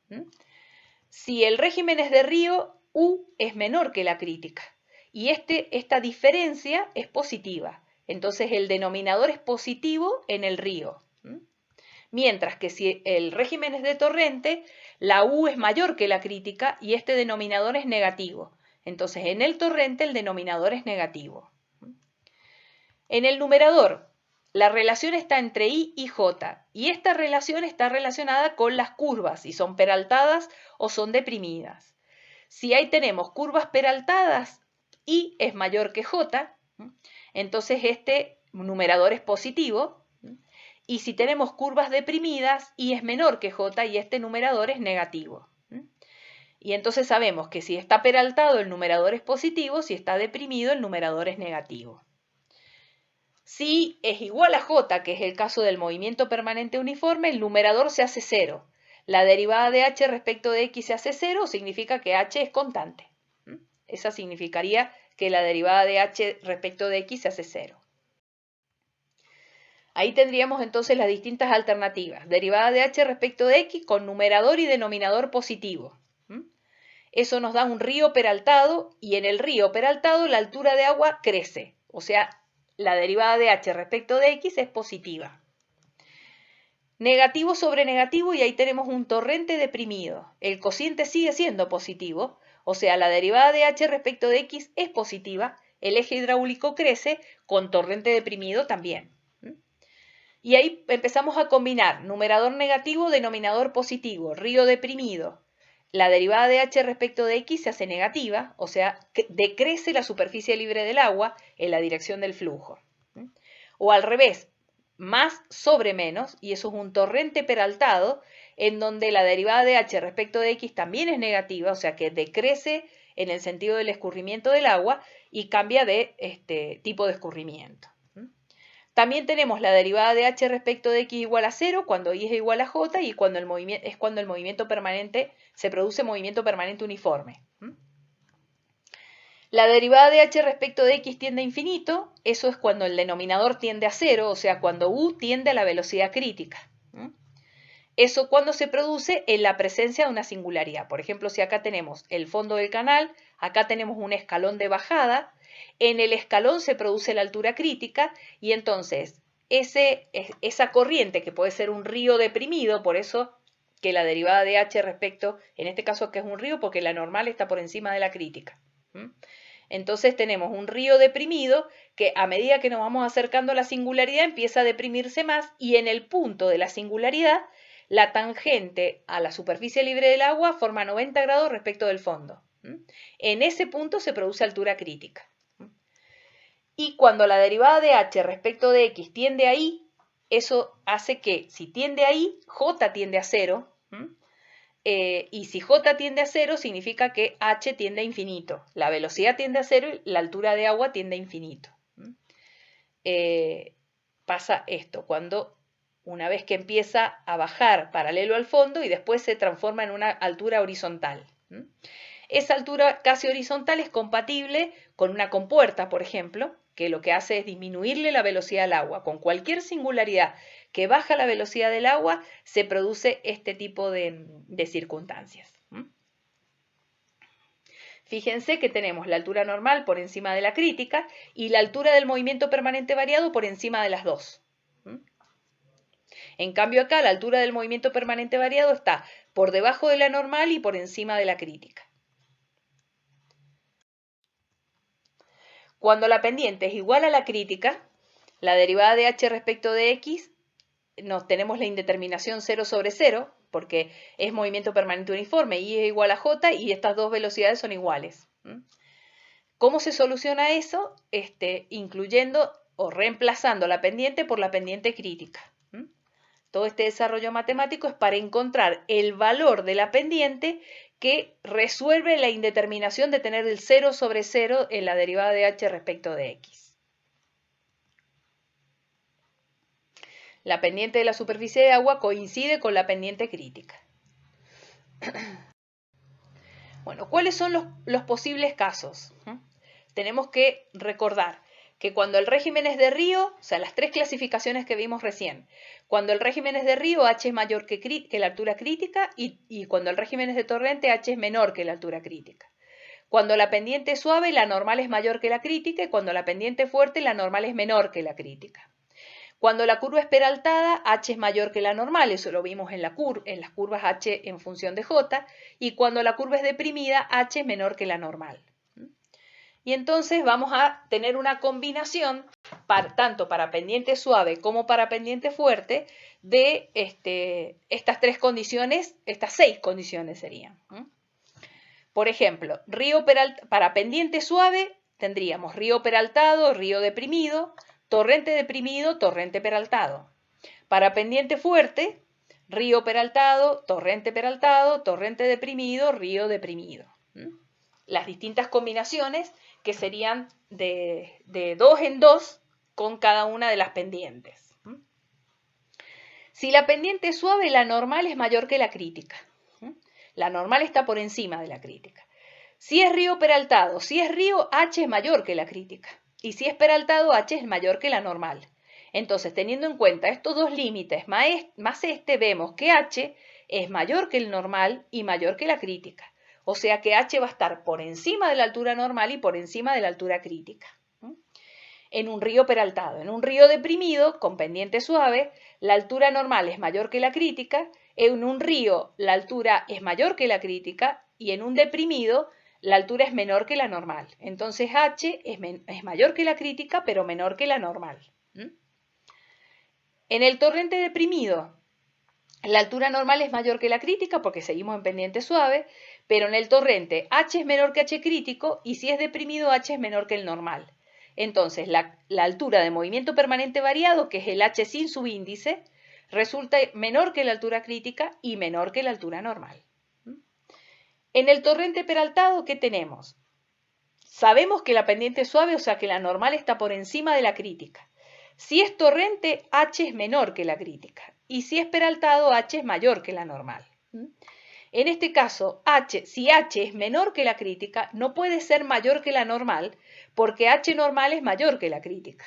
Si el régimen es de río, U es menor que la crítica y esta diferencia es positiva. Entonces el denominador es positivo en el río. Mientras que si el régimen es de torrente, la U es mayor que la crítica y este denominador es negativo. Entonces en el torrente el denominador es negativo. En el numerador, la relación está entre I y J y esta relación está relacionada con las curvas, si son peraltadas o son deprimidas. Si ahí tenemos curvas peraltadas, I es mayor que J, entonces este numerador es positivo. Y si tenemos curvas deprimidas, I es menor que J y este numerador es negativo. Y entonces sabemos que si está peraltado el numerador es positivo, si está deprimido el numerador es negativo. Si es igual a J, que es el caso del movimiento permanente uniforme, el numerador se hace cero. La derivada de h respecto de x se hace cero, significa que h es constante. Esa significaría que la derivada de h respecto de x se hace cero. Ahí tendríamos entonces las distintas alternativas. Derivada de h respecto de x con numerador y denominador positivo. Eso nos da un río peraltado y en el río peraltado la altura de agua crece. O sea, la derivada de h respecto de x es positiva. Negativo sobre negativo y ahí tenemos un torrente deprimido. El cociente sigue siendo positivo, o sea, la derivada de h respecto de x es positiva. El eje hidráulico crece con torrente deprimido también. Y ahí empezamos a combinar numerador negativo, denominador positivo, río deprimido. La derivada de h respecto de x se hace negativa, o sea, decrece la superficie libre del agua en la dirección del flujo. O al revés, más sobre menos, y eso es un torrente peraltado, en donde la derivada de h respecto de x también es negativa, o sea que decrece en el sentido del escurrimiento del agua y cambia de tipo de escurrimiento. También tenemos la derivada de h respecto de x igual a 0 cuando y es igual a j y cuando el movimiento permanente se produce movimiento permanente uniforme. La derivada de h respecto de x tiende a infinito, eso es cuando el denominador tiende a 0, o sea, cuando u tiende a la velocidad crítica. Eso cuando se produce en la presencia de una singularidad. Por ejemplo, si acá tenemos el fondo del canal, acá tenemos un escalón de bajada, en el escalón se produce la altura crítica y entonces esa corriente que puede ser un río deprimido, por eso que la derivada de h respecto, en este caso que es un río porque la normal está por encima de la crítica. Entonces tenemos un río deprimido que a medida que nos vamos acercando a la singularidad empieza a deprimirse más y en el punto de la singularidad la tangente a la superficie libre del agua forma 90 grados respecto del fondo. En ese punto se produce altura crítica. Y cuando la derivada de h respecto de x tiende ahí, eso hace que si tiende ahí, j tiende a 0. Y si j tiende a 0, significa que h tiende a infinito. La velocidad tiende a 0 y la altura de agua tiende a infinito. Pasa esto, cuando una vez que empieza a bajar paralelo al fondo y después se transforma en una altura horizontal. Esa altura casi horizontal es compatible con una compuerta, por ejemplo, que lo que hace es disminuirle la velocidad al agua. Con cualquier singularidad que baja la velocidad del agua, se produce este tipo de circunstancias. Fíjense que tenemos la altura normal por encima de la crítica y la altura del movimiento permanente variado por encima de las dos. En cambio acá la altura del movimiento permanente variado está por debajo de la normal y por encima de la crítica. Cuando la pendiente es igual a la crítica, la derivada de h respecto de x, tenemos la indeterminación 0 sobre 0, porque es movimiento permanente uniforme, y es igual a j, y estas dos velocidades son iguales. ¿Cómo se soluciona eso? Incluyendo o reemplazando la pendiente por la pendiente crítica. Todo este desarrollo matemático es para encontrar el valor de la pendiente que resuelve la indeterminación de tener el 0 sobre 0 en la derivada de h respecto de x. La pendiente de la superficie de agua coincide con la pendiente crítica. Bueno, ¿cuáles son los posibles casos? Tenemos que recordar que cuando el régimen es de río, o sea, las tres clasificaciones que vimos recién, cuando el régimen es de río, h es mayor que la altura crítica y cuando el régimen es de torrente, h es menor que la altura crítica. Cuando la pendiente es suave, la normal es mayor que la crítica y cuando la pendiente es fuerte, la normal es menor que la crítica. Cuando la curva es peraltada, h es mayor que la normal, eso lo vimos en las curvas h en función de j, y cuando la curva es deprimida, h es menor que la normal. Y entonces vamos a tener una combinación, tanto para pendiente suave como para pendiente fuerte, de estas tres condiciones, estas 6 condiciones serían. Por ejemplo, para pendiente suave tendríamos río peraltado, río deprimido, torrente deprimido, torrente peraltado. Para pendiente fuerte, río peraltado, torrente deprimido, río deprimido. Las distintas combinaciones que serían de 2 en 2 con cada una de las pendientes. Si la pendiente es suave, la normal es mayor que la crítica. La normal está por encima de la crítica. Si es río peraltado, si es río, h es mayor que la crítica. Y si es peraltado, h es mayor que la normal. Entonces, teniendo en cuenta estos dos límites más vemos que h es mayor que el normal y mayor que la crítica. O sea que H va a estar por encima de la altura normal y por encima de la altura crítica. En un río peraltado. En un río deprimido, con pendiente suave, la altura normal es mayor que la crítica. En un río, la altura es mayor que la crítica. Y en un deprimido, la altura es menor que la normal. Entonces H es mayor que la crítica, pero menor que la normal. En el torrente deprimido, la altura normal es mayor que la crítica porque seguimos en pendiente suave, pero en el torrente H es menor que H crítico y si es deprimido H es menor que el normal. Entonces la altura de movimiento permanente variado, que es el H sin subíndice, resulta menor que la altura crítica y menor que la altura normal. En el torrente peraltado, ¿qué tenemos? Sabemos que la pendiente suave, o sea que la normal está por encima de la crítica. Si es torrente, H es menor que la crítica. Y si es peraltado, H es mayor que la normal. En este caso, si H es menor que la crítica, no puede ser mayor que la normal, porque H normal es mayor que la crítica.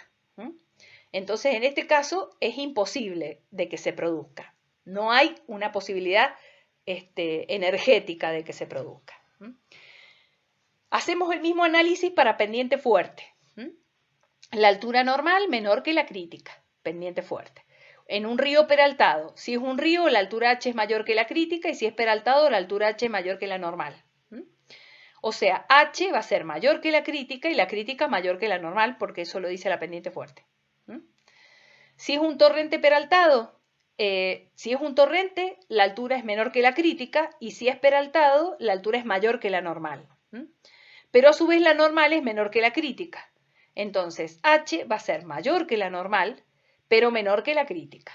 Entonces, en este caso, es imposible de que se produzca. No hay una posibilidad energética de que se produzca. Hacemos el mismo análisis para pendiente fuerte. La altura normal menor que la crítica, pendiente fuerte. En un río peraltado, si es un río, la altura H es mayor que la crítica y si es peraltado, la altura H es mayor que la normal. O sea, H va a ser mayor que la crítica y la crítica mayor que la normal, porque eso lo dice la pendiente fuerte. Si es un torrente peraltado, la altura es menor que la crítica y si es peraltado, la altura es mayor que la normal. Pero a su vez la normal es menor que la crítica. Entonces, H va a ser mayor que la normal, pero menor que la crítica.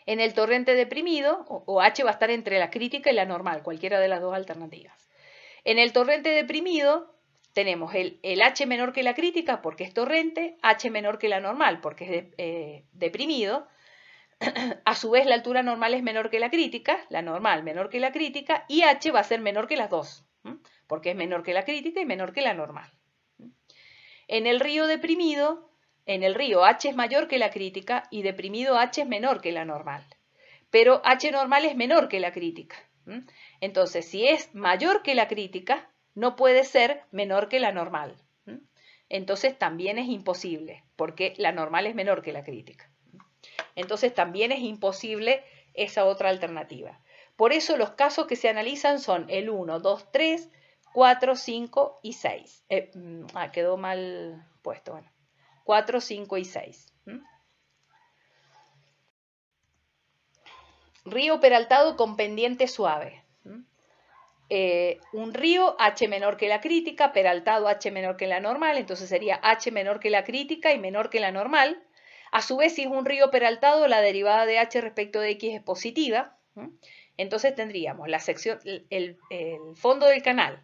En el torrente deprimido, o H va a estar entre la crítica y la normal, cualquiera de las dos alternativas. En el torrente deprimido tenemos el H menor que la crítica porque es torrente, H menor que la normal porque es deprimido. A su vez la altura normal es menor que la crítica, la normal menor que la crítica, y H va a ser menor que las dos, porque es menor que la crítica y menor que la normal. En el río deprimido, en el río H es mayor que la crítica y deprimido H es menor que la normal. Pero H normal es menor que la crítica. Entonces, si es mayor que la crítica, no puede ser menor que la normal. Entonces, también es imposible, porque la normal es menor que la crítica. Entonces, también es imposible esa otra alternativa. Por eso, los casos que se analizan son el 1, 2, 3, 4, 5 y 6. Quedó mal puesto. Bueno, 4, 5 y 6. Río peraltado con pendiente suave. Un río H menor que la crítica, peraltado H menor que la normal, entonces sería H menor que la crítica y menor que la normal. A su vez, si es un río peraltado, la derivada de H respecto de X es positiva. Entonces tendríamos la sección, el fondo del canal,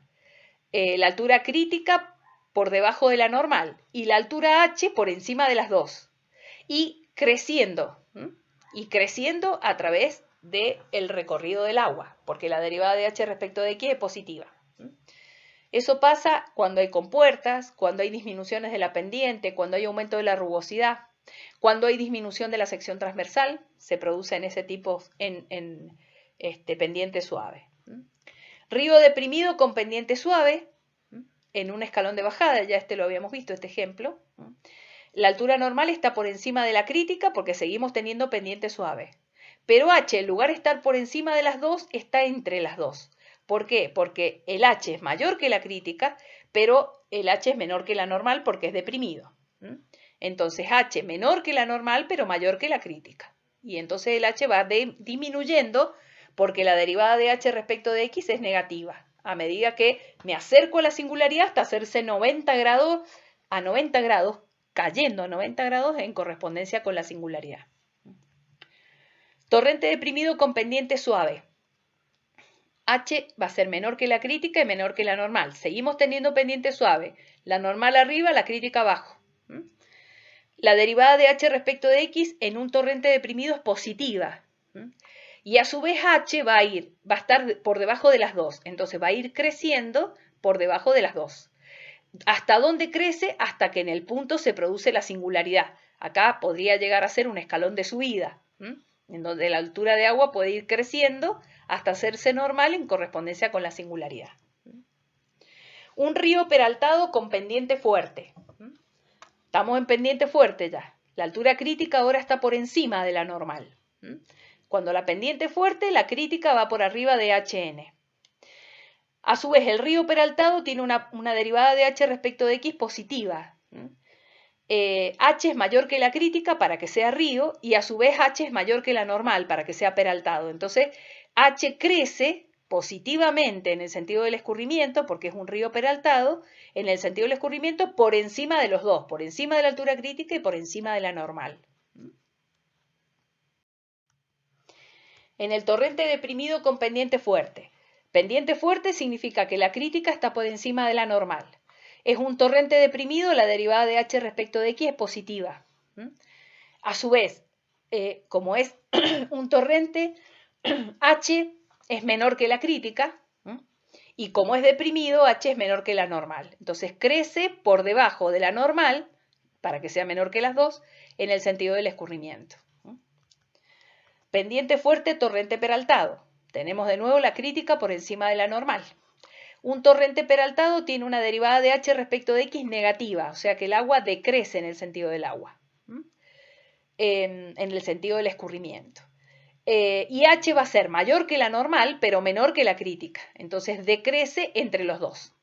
la altura crítica por debajo de la normal y la altura H por encima de las dos. Y creciendo a través del recorrido del agua, porque la derivada de H respecto de X es positiva. Eso pasa cuando hay compuertas, cuando hay disminuciones de la pendiente, cuando hay aumento de la rugosidad, cuando hay disminución de la sección transversal, se produce en ese tipo en pendiente suave. Río deprimido con pendiente suave, en un escalón de bajada, ya lo habíamos visto, este ejemplo. La altura normal está por encima de la crítica porque seguimos teniendo pendiente suave. Pero H, en lugar de estar por encima de las dos, está entre las dos. ¿Por qué? Porque el H es mayor que la crítica, pero el H es menor que la normal porque es deprimido. Entonces H menor que la normal, pero mayor que la crítica. Y entonces el H va disminuyendo porque la derivada de H respecto de X es negativa. A medida que me acerco a la singularidad hasta hacerse 90 grados, cayendo a 90 grados en correspondencia con la singularidad. Torrente deprimido con pendiente suave. H va a ser menor que la crítica y menor que la normal. Seguimos teniendo pendiente suave. La normal arriba, la crítica abajo. La derivada de H respecto de X en un torrente deprimido es positiva. Y a su vez H va a estar por debajo de las dos. Entonces va a ir creciendo por debajo de las dos. ¿Hasta dónde crece? Hasta que en el punto se produce la singularidad. Acá podría llegar a ser un escalón de subida, en donde la altura de agua puede ir creciendo hasta hacerse normal en correspondencia con la singularidad. Un río peraltado con pendiente fuerte. Estamos en pendiente fuerte ya. La altura crítica ahora está por encima de la normal. Cuando la pendiente es fuerte, la crítica va por arriba de HN. A su vez, el río peraltado tiene una derivada de H respecto de X positiva. H es mayor que la crítica para que sea río y a su vez H es mayor que la normal para que sea peraltado. Entonces, H crece positivamente en el sentido del escurrimiento, porque es un río peraltado, en el sentido del escurrimiento por encima de los dos, por encima de la altura crítica y por encima de la normal. En el torrente deprimido con pendiente fuerte. Pendiente fuerte significa que la crítica está por encima de la normal. Es un torrente deprimido, la derivada de H respecto de X es positiva. A su vez, como es un torrente, H es menor que la crítica, y como es deprimido, H es menor que la normal. Entonces crece por debajo de la normal, para que sea menor que las dos, en el sentido del escurrimiento. Pendiente fuerte, torrente peraltado. Tenemos de nuevo la crítica por encima de la normal. Un torrente peraltado tiene una derivada de H respecto de X negativa, o sea que el agua decrece en el sentido del agua, en el sentido del escurrimiento. Y H va a ser mayor que la normal, pero menor que la crítica. Entonces decrece entre los dos.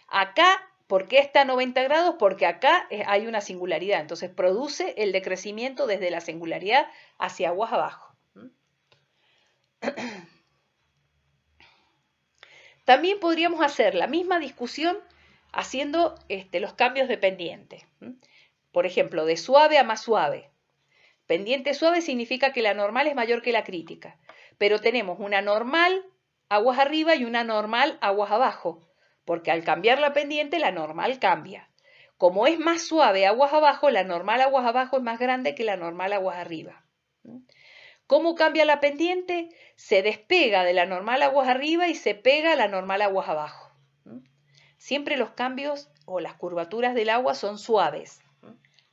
Acá, ¿por qué está a 90 grados? Porque acá hay una singularidad. Entonces produce el decrecimiento desde la singularidad hacia aguas abajo. También podríamos hacer la misma discusión haciendo los cambios de pendiente. Por ejemplo, de suave a más suave. Pendiente suave significa que la normal es mayor que la crítica, pero tenemos una normal aguas arriba y una normal aguas abajo, porque al cambiar la pendiente la normal cambia. Como es más suave aguas abajo, la normal aguas abajo es más grande que la normal aguas arriba. ¿Cómo cambia la pendiente? Se despega de la normal aguas arriba y se pega a la normal aguas abajo. Siempre los cambios o las curvaturas del agua son suaves,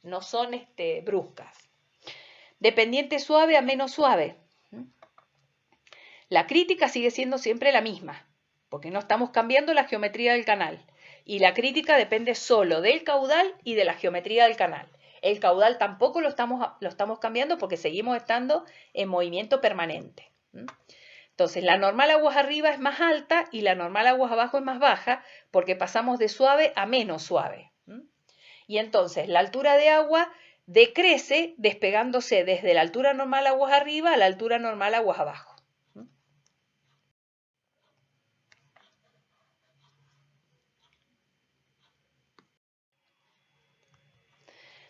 no son bruscas. De pendiente suave a menos suave. La crítica sigue siendo siempre la misma, porque no estamos cambiando la geometría del canal. Y la crítica depende solo del caudal y de la geometría del canal. El caudal tampoco lo estamos cambiando porque seguimos estando en movimiento permanente. Entonces, la normal aguas arriba es más alta y la normal aguas abajo es más baja porque pasamos de suave a menos suave. Y entonces, la altura de agua decrece despegándose desde la altura normal aguas arriba a la altura normal aguas abajo.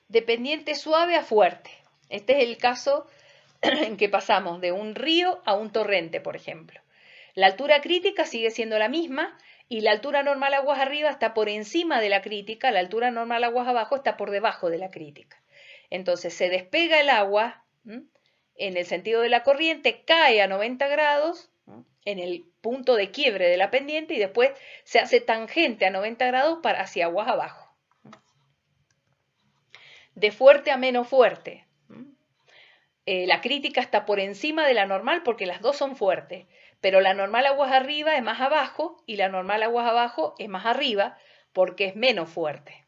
De pendiente suave a fuerte. Este es el caso en que pasamos de un río a un torrente, por ejemplo. La altura crítica sigue siendo la misma y la altura normal aguas arriba está por encima de la crítica, la altura normal aguas abajo está por debajo de la crítica. Entonces se despega el agua en el sentido de la corriente, cae a 90 grados en el punto de quiebre de la pendiente y después se hace tangente a 90 grados para hacia aguas abajo. De fuerte a menos fuerte. La crítica está por encima de la normal porque las dos son fuertes, pero la normal aguas arriba es más abajo y la normal aguas abajo es más arriba porque es menos fuerte.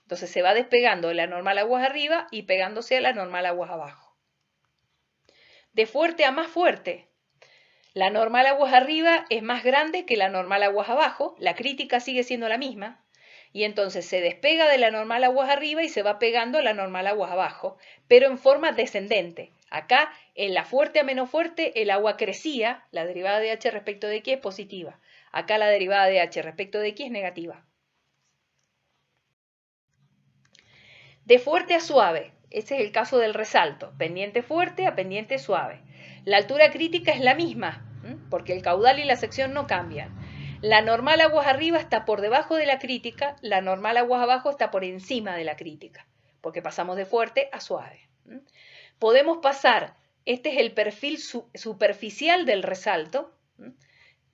Entonces se va despegando de la normal aguas arriba y pegándose a la normal aguas abajo. De fuerte a más fuerte. La normal aguas arriba es más grande que la normal aguas abajo, la crítica sigue siendo la misma, y entonces se despega de la normal aguas arriba y se va pegando a la normal aguas abajo, pero en forma descendente. Acá, en la fuerte a menos fuerte, el agua crecía, la derivada de H respecto de X es positiva. Acá la derivada de H respecto de X es negativa. De fuerte a suave, ese es el caso del resalto, pendiente fuerte a pendiente suave. La altura crítica es la misma, porque el caudal y la sección no cambian. La normal aguas arriba está por debajo de la crítica, la normal aguas abajo está por encima de la crítica, porque pasamos de fuerte a suave. Podemos pasar, este es el perfil superficial del resalto,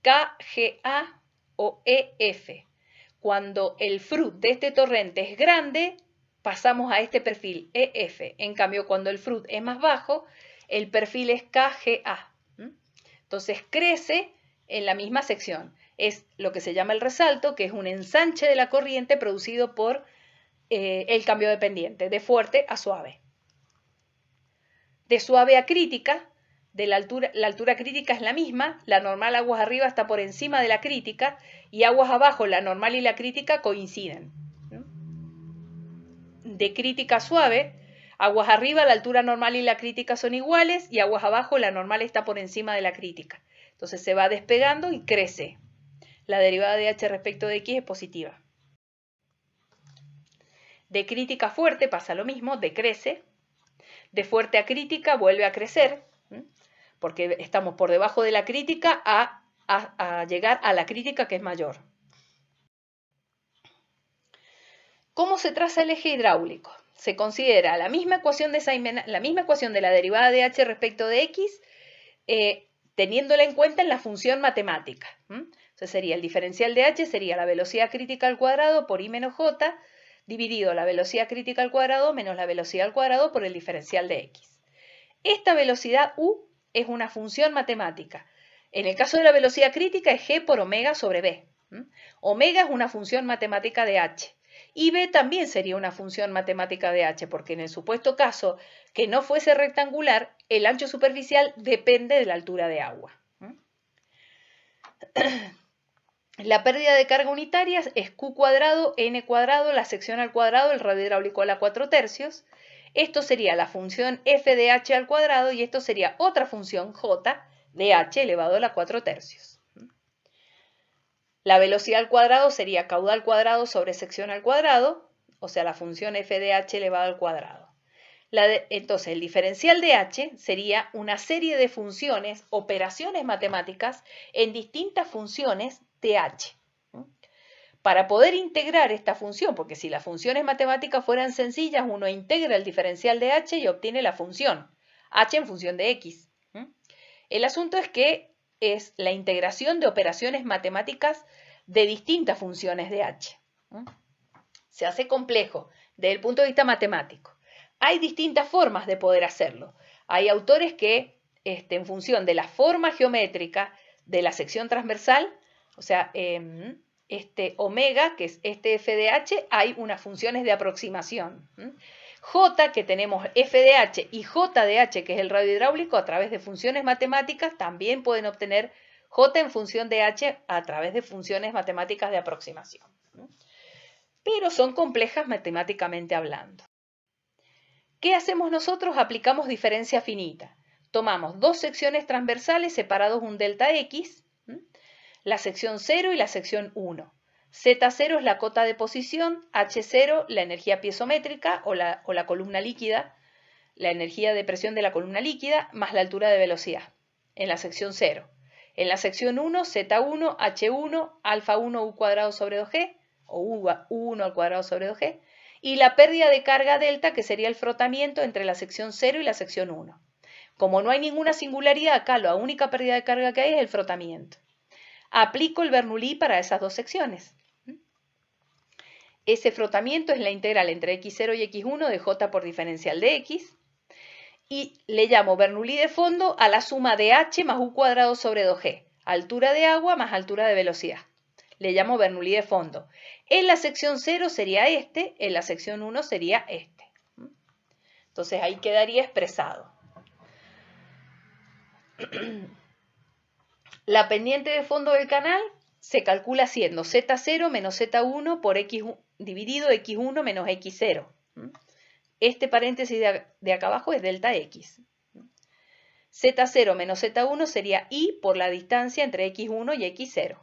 KGA o EF. Cuando el FRUT de este torrente es grande, pasamos a este perfil EF. En cambio, cuando el FRUT es más bajo, el perfil es KGA. Entonces crece en la misma sección. Es lo que se llama el resalto, que es un ensanche de la corriente producido por el cambio de pendiente, de fuerte a suave. De suave a crítica, la altura crítica es la misma, la normal aguas arriba está por encima de la crítica y aguas abajo la normal y la crítica coinciden. De crítica a suave, aguas arriba la altura normal y la crítica son iguales y aguas abajo la normal está por encima de la crítica. Entonces se va despegando y crece. La derivada de h respecto de x es positiva. De crítica a fuerte pasa lo mismo, decrece. De fuerte a crítica vuelve a crecer, porque estamos por debajo de la crítica a llegar a la crítica que es mayor. ¿Cómo se traza el eje hidráulico? Se considera la misma ecuación de la derivada de h respecto de x, teniéndola en cuenta en la función matemática. Entonces sería el diferencial de h, sería la velocidad crítica al cuadrado por i menos j, dividido la velocidad crítica al cuadrado menos la velocidad al cuadrado por el diferencial de x. Esta velocidad u es una función matemática. En el caso de la velocidad crítica es g por omega sobre b. Omega es una función matemática de h. Y b también sería una función matemática de h, porque en el supuesto caso que no fuese rectangular, el ancho superficial depende de la altura de agua. La pérdida de carga unitaria es Q cuadrado, N cuadrado, la sección al cuadrado, el radio hidráulico a la 4/3. Esto sería la función f de h al cuadrado y esto sería otra función j de h elevado a la 4/3. La velocidad al cuadrado sería caudal cuadrado sobre sección al cuadrado, o sea, la función f de h elevado al cuadrado. Entonces, el diferencial de h sería una serie de funciones, operaciones matemáticas en distintas funciones de h. Para poder integrar esta función, porque si las funciones matemáticas fueran sencillas, uno integra el diferencial de h y obtiene la función, h en función de x. El asunto es que es la integración de operaciones matemáticas de distintas funciones de h. Se hace complejo desde el punto de vista matemático. Hay distintas formas de poder hacerlo. Hay autores que, en función de la forma geométrica de la sección transversal, o sea, omega, que es f de h, hay unas funciones de aproximación. J, que tenemos f de h, y j de h, que es el radio hidráulico, a través de funciones matemáticas, también pueden obtener j en función de h a través de funciones matemáticas de aproximación. Pero son complejas matemáticamente hablando. ¿Qué hacemos nosotros? Aplicamos diferencia finita. Tomamos dos secciones transversales separados un delta x, la sección 0 y la sección 1. Z0 es la cota de posición, H0 la energía piezométrica o la columna líquida, la energía de presión de la columna líquida, más la altura de velocidad, en la sección 0. En la sección 1, Z1, H1, alfa 1 U cuadrado sobre 2G, o U1 al cuadrado sobre 2G, y la pérdida de carga delta, que sería el frotamiento entre la sección 0 y la sección 1. Como no hay ninguna singularidad acá, la única pérdida de carga que hay es el frotamiento. Aplico el Bernoulli para esas dos secciones. Ese frotamiento es la integral entre x0 y x1 de j por diferencial de x. Y le llamo Bernoulli de fondo a la suma de h más u cuadrado sobre 2g. Altura de agua más altura de velocidad. Le llamo Bernoulli de fondo. En la sección 0 sería este, en la sección 1 sería este. Entonces ahí quedaría expresado. La pendiente de fondo del canal se calcula siendo Z0 menos Z1 por X dividido X1 menos X0. Este paréntesis de acá abajo es delta X. Z0 menos Z1 sería I por la distancia entre X1 y X0.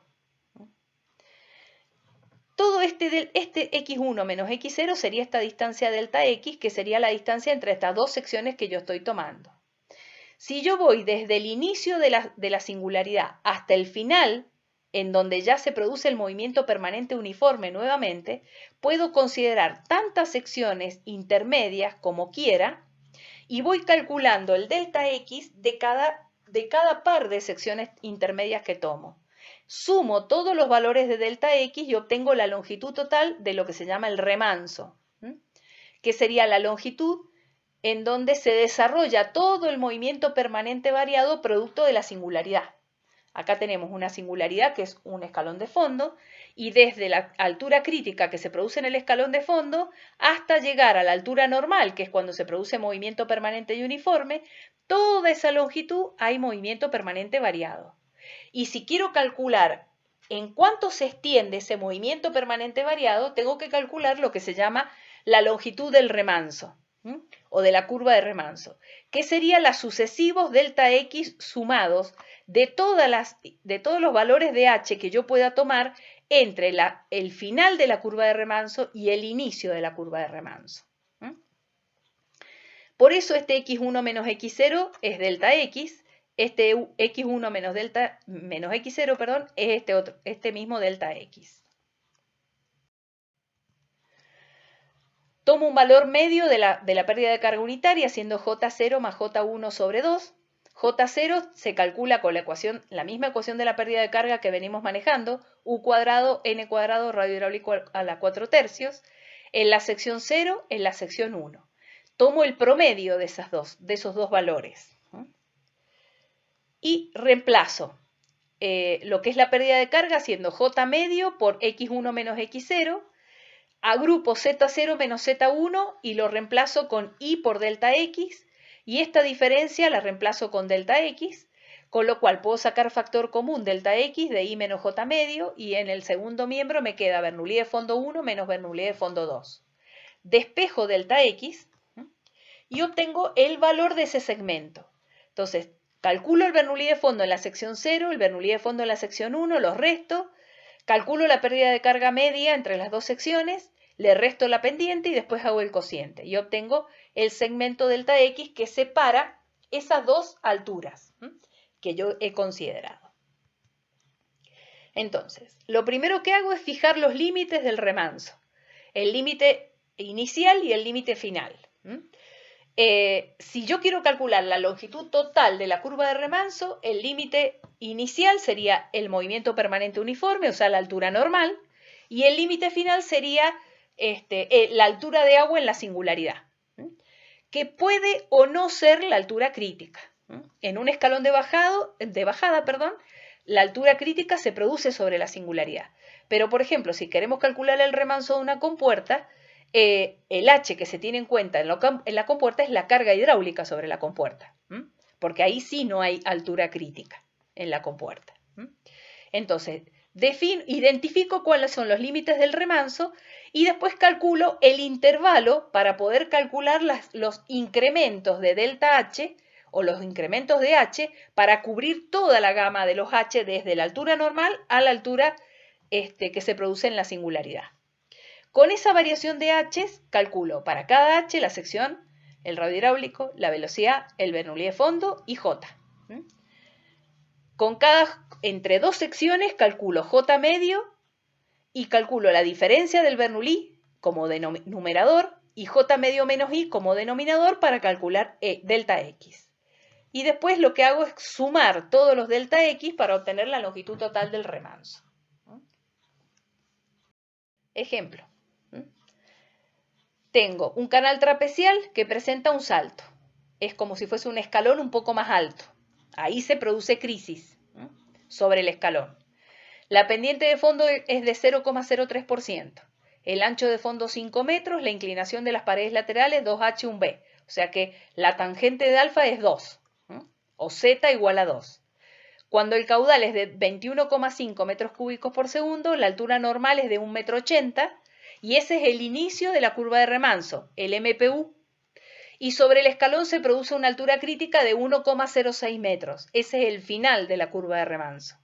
Todo este X1 menos X0 sería esta distancia delta X, que sería la distancia entre estas dos secciones que yo estoy tomando. Si yo voy desde el inicio de la singularidad hasta el final, en donde ya se produce el movimiento permanente uniforme nuevamente, puedo considerar tantas secciones intermedias como quiera y voy calculando el delta X de cada par de secciones intermedias que tomo. Sumo todos los valores de delta X y obtengo la longitud total de lo que se llama el remanso, que sería la longitud en donde se desarrolla todo el movimiento permanente variado producto de la singularidad. Acá tenemos una singularidad que es un escalón de fondo y desde la altura crítica que se produce en el escalón de fondo hasta llegar a la altura normal, que es cuando se produce movimiento permanente y uniforme, toda esa longitud hay movimiento permanente variado. Y si quiero calcular en cuánto se extiende ese movimiento permanente variado, tengo que calcular lo que se llama la longitud del remanso, o de la curva de remanso, que sería los sucesivos delta X sumados de todos los valores de H que yo pueda tomar entre el final de la curva de remanso y el inicio de la curva de remanso. Por eso este X1 menos X0 es delta X, este X1 menos X0, perdón, es este mismo delta X. Tomo un valor medio de la pérdida de carga unitaria, siendo J0 más J1 sobre 2. J0 se calcula con la misma ecuación de la pérdida de carga que venimos manejando, U cuadrado, N cuadrado, radio hidráulico a la 4/3, en la sección 0, en la sección 1. Tomo el promedio de esos dos valores. Y reemplazo lo que es la pérdida de carga siendo J medio por X1 menos X0, agrupo Z0 menos Z1 y lo reemplazo con I por delta X, y esta diferencia la reemplazo con delta X, con lo cual puedo sacar factor común delta X de I menos J medio, y en el segundo miembro me queda Bernoulli de fondo 1 menos Bernoulli de fondo 2. Despejo delta X y obtengo el valor de ese segmento. Entonces, calculo el Bernoulli de fondo en la sección 0, el Bernoulli de fondo en la sección 1, los resto, calculo la pérdida de carga media entre las dos secciones, le resto la pendiente y después hago el cociente. Y obtengo el segmento delta X que separa esas dos alturas que yo he considerado. Entonces, lo primero que hago es fijar los límites del remanso. El límite inicial y el límite final. Si yo quiero calcular la longitud total de la curva de remanso, el límite inicial sería el movimiento permanente uniforme, o sea, la altura normal, y el límite final sería la altura de agua en la singularidad, que puede o no ser la altura crítica. En un escalón de bajada, la altura crítica se produce sobre la singularidad. Pero, por ejemplo, si queremos calcular el remanso de una compuerta, el H que se tiene en cuenta en la compuerta es la carga hidráulica sobre la compuerta, porque ahí sí no hay altura crítica en la compuerta. Entonces, identifico cuáles son los límites del remanso y después calculo el intervalo para poder calcular los incrementos de delta H o los incrementos de H para cubrir toda la gama de los H desde la altura normal a la altura que se produce en la singularidad. Con esa variación de H calculo para cada H la sección, el radio hidráulico, la velocidad, el Bernoulli de fondo y J. Entre dos secciones calculo J medio y calculo la diferencia del Bernoulli como numerador y J medio menos I como denominador para calcular delta X. Y después lo que hago es sumar todos los delta X para obtener la longitud total del remanso. Ejemplo. Tengo un canal trapecial que presenta un salto. Es como si fuese un escalón un poco más alto. Ahí se produce crisis sobre el escalón. La pendiente de fondo es de 0,03%. El ancho de fondo 5 metros, la inclinación de las paredes laterales 2H, 1B. O sea que la tangente de alfa es 2, o Z igual a 2. Cuando el caudal es de 21,5 metros cúbicos por segundo, la altura normal es de 1,80 m, y ese es el inicio de la curva de remanso, el MPU. Y sobre el escalón se produce una altura crítica de 1,06 metros. Ese es el final de la curva de remanso.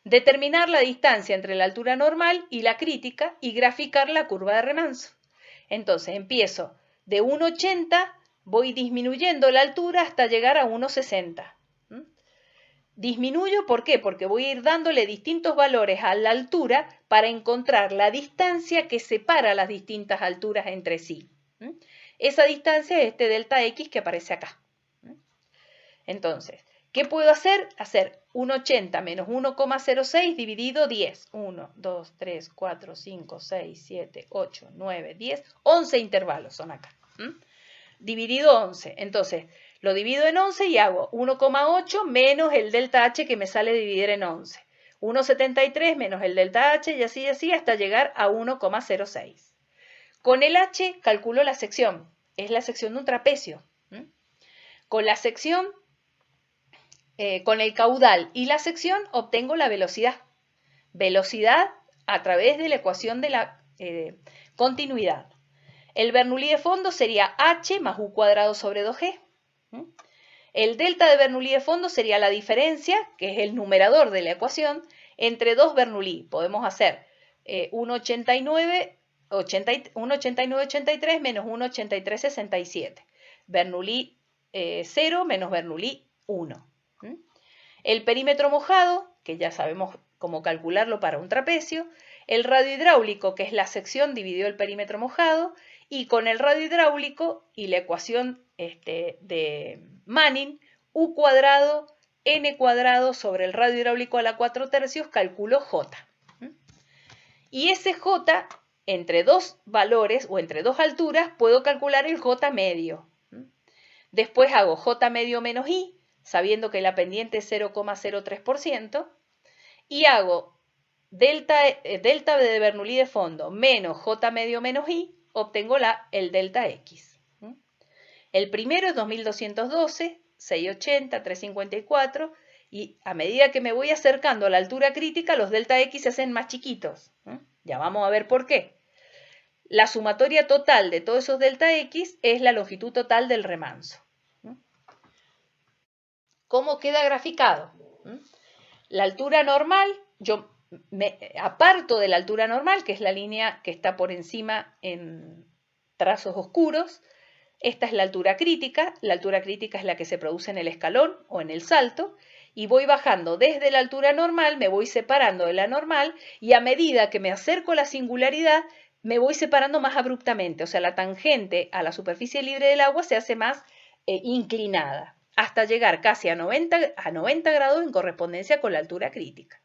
Determinar la distancia entre la altura normal y la crítica y graficar la curva de remanso. Entonces empiezo de 1,80, voy disminuyendo la altura hasta llegar a 1,60. Disminuyo, ¿por qué? Porque voy a ir dándole distintos valores a la altura para encontrar la distancia que separa las distintas alturas entre sí. Esa distancia es este delta X que aparece acá. Entonces, ¿qué puedo hacer? Hacer 1,80 menos 1,06 dividido 10. 1, 2, 3, 4, 5, 6, 7, 8, 9, 10, 11 intervalos son acá. dividido 11. Entonces, lo divido en 11 y hago 1,8 menos el delta H que me sale dividir en 11. 1,73 menos el delta H y así hasta llegar a 1,06. Con el H calculo la sección. Es la sección de un trapecio. Con la sección, con el caudal y la sección obtengo la velocidad. Velocidad a través de la ecuación de la continuidad. El Bernoulli de fondo sería H más U cuadrado sobre 2G. El delta de Bernoulli de fondo sería la diferencia, que es el numerador de la ecuación, entre dos Bernoulli. Podemos hacer 1,8983 menos 1,8367. Bernoulli 0 menos Bernoulli 1. El perímetro mojado, que ya sabemos cómo calcularlo para un trapecio. El radio hidráulico, que es la sección dividido el perímetro mojado. Y con el radio hidráulico y la ecuación de Manning, U cuadrado, N cuadrado sobre el radio hidráulico a la 4/3, calculo J. Y ese J, entre dos valores o entre dos alturas, puedo calcular el J medio. Después hago J medio menos I, sabiendo que la pendiente es 0,03%, y hago delta de Bernoulli de fondo menos J medio menos I, obtengo el delta X. El primero es 2212, 680, 354, y a medida que me voy acercando a la altura crítica, los delta X se hacen más chiquitos. Ya vamos a ver por qué. La sumatoria total de todos esos delta X es la longitud total del remanso. ¿Cómo queda graficado? La altura normal, yo me aparto de la altura normal, que es la línea que está por encima en trazos oscuros. Esta es la altura crítica es la que se produce en el escalón o en el salto, y voy bajando desde la altura normal, me voy separando de la normal, y a medida que me acerco a la singularidad, me voy separando más abruptamente, o sea, la tangente a la superficie libre del agua se hace más inclinada, hasta llegar casi a 90 grados en correspondencia con la altura crítica.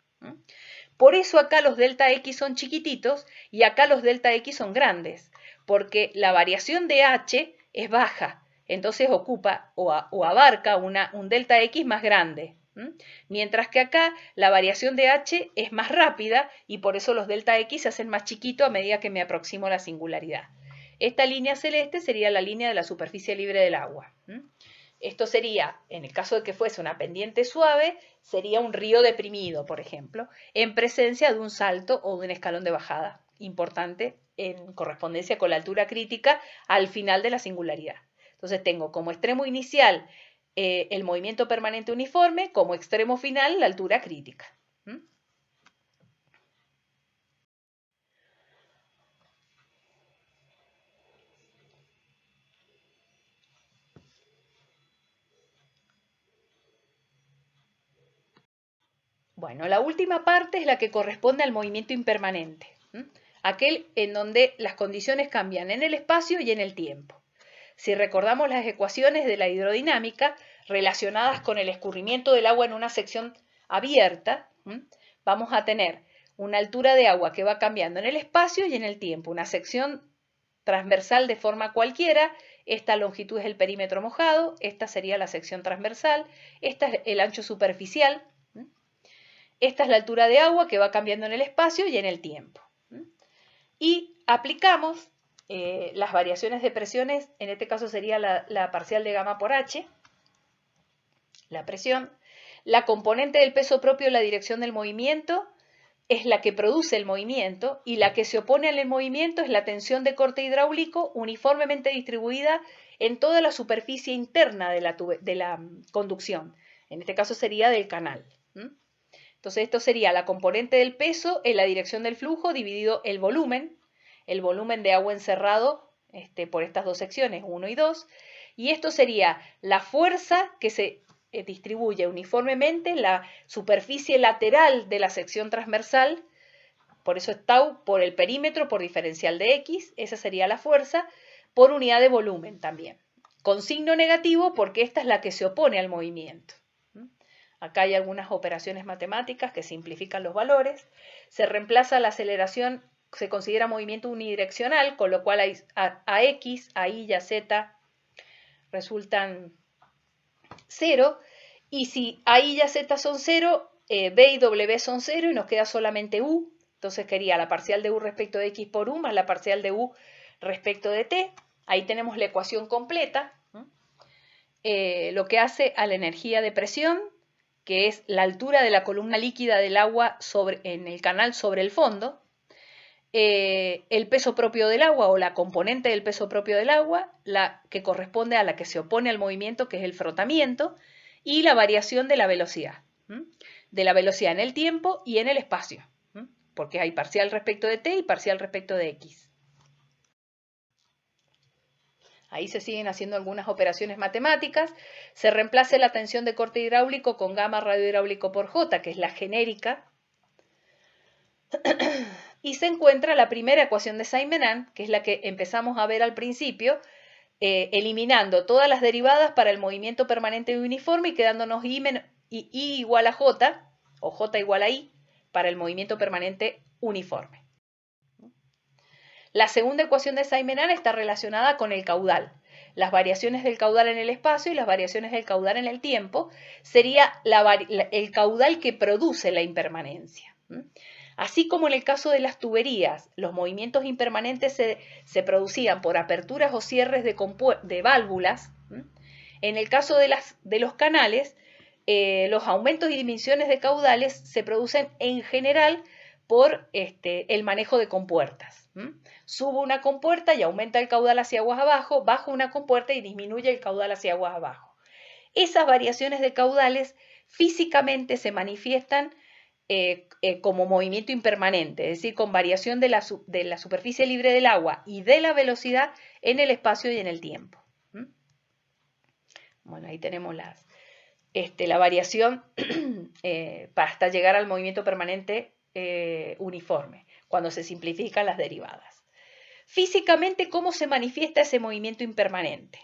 Por eso acá los delta X son chiquititos y acá los delta X son grandes, porque la variación de H es baja, entonces ocupa o abarca un delta X más grande. Mientras que acá la variación de H es más rápida y por eso los delta X se hacen más chiquitos a medida que me aproximo a la singularidad. Esta línea celeste sería la línea de la superficie libre del agua. Esto sería, en el caso de que fuese una pendiente suave, sería un río deprimido, por ejemplo, en presencia de un salto o de un escalón de bajada, importante en correspondencia con la altura crítica al final de la singularidad. Entonces tengo como extremo inicial el movimiento permanente uniforme, como extremo final la altura crítica. Bueno, la última parte es la que corresponde al movimiento impermanente, aquel en donde las condiciones cambian en el espacio y en el tiempo. Si recordamos las ecuaciones de la hidrodinámica relacionadas con el escurrimiento del agua en una sección abierta, vamos a tener una altura de agua que va cambiando en el espacio y en el tiempo, una sección transversal de forma cualquiera. Esta longitud es el perímetro mojado, esta sería la sección transversal, esta es el ancho superficial, esta es la altura de agua que va cambiando en el espacio y en el tiempo. Y aplicamos las variaciones de presiones, en este caso sería la parcial de gamma por H, la presión. La componente del peso propio de la dirección del movimiento es la que produce el movimiento y la que se opone al movimiento es la tensión de corte hidráulico uniformemente distribuida en toda la superficie interna de la conducción. En este caso sería del canal. Entonces esto sería la componente del peso en la dirección del flujo dividido el volumen de agua encerrado por estas dos secciones, 1 y 2, y esto sería la fuerza que se distribuye uniformemente en la superficie lateral de la sección transversal, por eso es tau por el perímetro por diferencial de X, esa sería la fuerza, por unidad de volumen también, con signo negativo porque esta es la que se opone al movimiento. Acá hay algunas operaciones matemáticas que simplifican los valores, se reemplaza la aceleración, se considera movimiento unidireccional, con lo cual a X, a Y y a Z resultan 0, y si A, I y A, Z son 0, B y W son 0 y nos queda solamente U. Entonces quería la parcial de U respecto de X por U más la parcial de U respecto de T. Ahí tenemos la ecuación completa, lo que hace a la energía de presión, que es la altura de la columna líquida del agua en el canal sobre el fondo, el peso propio del agua o la componente del peso propio del agua, la que corresponde a la que se opone al movimiento, que es el frotamiento, y la variación de la velocidad en el tiempo y en el espacio, porque hay parcial respecto de t y parcial respecto de x. Ahí se siguen haciendo algunas operaciones matemáticas. Se reemplaza la tensión de corte hidráulico con gamma radiohidráulico por J, que es la genérica. Y se encuentra la primera ecuación de Symons, que es la que empezamos a ver al principio, eliminando todas las derivadas para el movimiento permanente y uniforme y quedándonos I igual a J, o J igual a I, para el movimiento permanente uniforme. La segunda ecuación de Symons está relacionada con el caudal. Las variaciones del caudal en el espacio y las variaciones del caudal en el tiempo sería el caudal que produce la impermanencia. Así como en el caso de las tuberías, los movimientos impermanentes se producían por aperturas o cierres de válvulas, en el caso de los canales, los aumentos y disminuciones de caudales se producen en general por el manejo de compuertas. Subo una compuerta y aumenta el caudal hacia aguas abajo, bajo una compuerta y disminuye el caudal hacia aguas abajo. Esas variaciones de caudales físicamente se manifiestan como movimiento impermanente, es decir, con variación de la superficie libre del agua y de la velocidad en el espacio y en el tiempo. Bueno, ahí tenemos la variación hasta llegar al movimiento permanente uniforme, cuando se simplifican las derivadas. Físicamente, ¿cómo se manifiesta ese movimiento impermanente?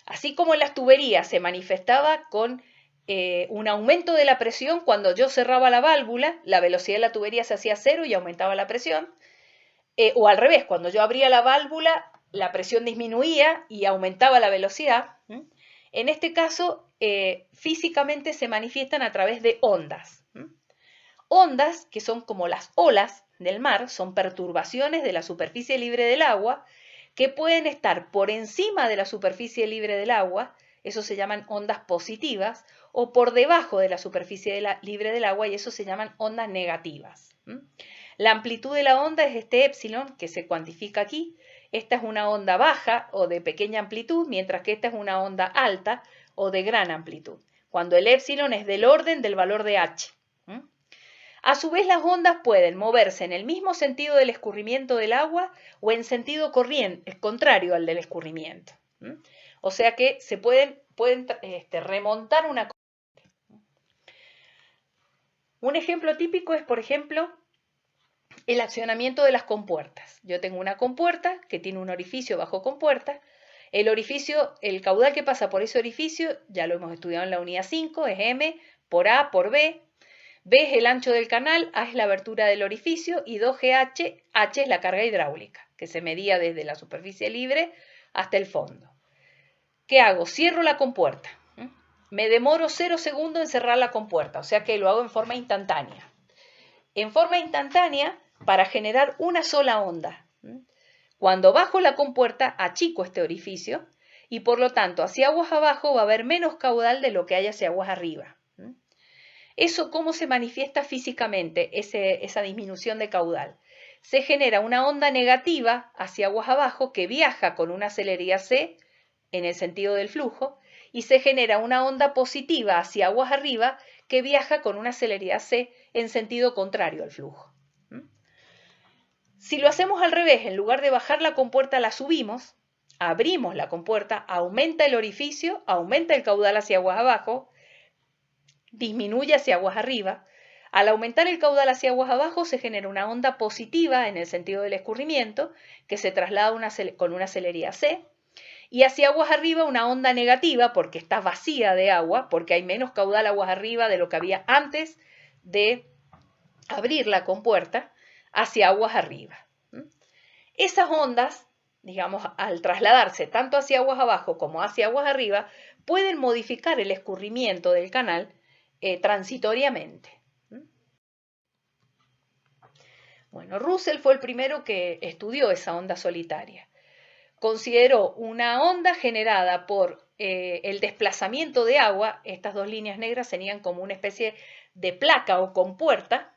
Así como en las tuberías se manifestaba con un aumento de la presión, cuando yo cerraba la válvula, la velocidad de la tubería se hacía 0 y aumentaba la presión, o al revés, cuando yo abría la válvula, la presión disminuía y aumentaba la velocidad. En este caso, físicamente se manifiestan a través de ondas. Ondas, que son como las olas del mar, son perturbaciones de la superficie libre del agua que pueden estar por encima de la superficie libre del agua, eso se llaman ondas positivas, o por debajo de la superficie libre del agua, y eso se llaman ondas negativas. La amplitud de la onda es este épsilon, que se cuantifica aquí. Esta es una onda baja o de pequeña amplitud, mientras que esta es una onda alta o de gran amplitud, cuando el épsilon es del orden del valor de h. A su vez, las ondas pueden moverse en el mismo sentido del escurrimiento del agua o en sentido contrario al del escurrimiento. O sea que se pueden remontar una corriente. Un ejemplo típico es, por ejemplo, el accionamiento de las compuertas. Yo tengo una compuerta que tiene un orificio bajo compuerta. El caudal que pasa por ese orificio, ya lo hemos estudiado en la unidad 5, es M por A por B. B es el ancho del canal, A es la abertura del orificio y 2GH, H es la carga hidráulica, que se medía desde la superficie libre hasta el fondo. ¿Qué hago? Cierro la compuerta. Me demoro 0 segundos en cerrar la compuerta, o sea que lo hago en forma instantánea. En forma instantánea, para generar una sola onda. Cuando bajo la compuerta, achico este orificio y por lo tanto hacia aguas abajo va a haber menos caudal de lo que hay hacia aguas arriba. ¿Eso cómo se manifiesta físicamente, esa disminución de caudal? Se genera una onda negativa hacia aguas abajo que viaja con una celeridad c en el sentido del flujo y se genera una onda positiva hacia aguas arriba que viaja con una celeridad c en sentido contrario al flujo. Si lo hacemos al revés, en lugar de bajar la compuerta la subimos, abrimos la compuerta, aumenta el orificio, aumenta el caudal hacia aguas abajo, disminuye hacia aguas arriba. Al aumentar el caudal hacia aguas abajo se genera una onda positiva en el sentido del escurrimiento que se traslada con una celeridad c y hacia aguas arriba una onda negativa porque está vacía de agua, porque hay menos caudal aguas arriba de lo que había antes de abrir la compuerta hacia aguas arriba. Esas ondas digamos, al trasladarse tanto hacia aguas abajo como hacia aguas arriba, pueden modificar el escurrimiento del canal transitoriamente. Bueno, Russell fue el primero que estudió esa onda solitaria. Consideró una onda generada por el desplazamiento de agua. Estas dos líneas negras serían como una especie de placa o compuerta,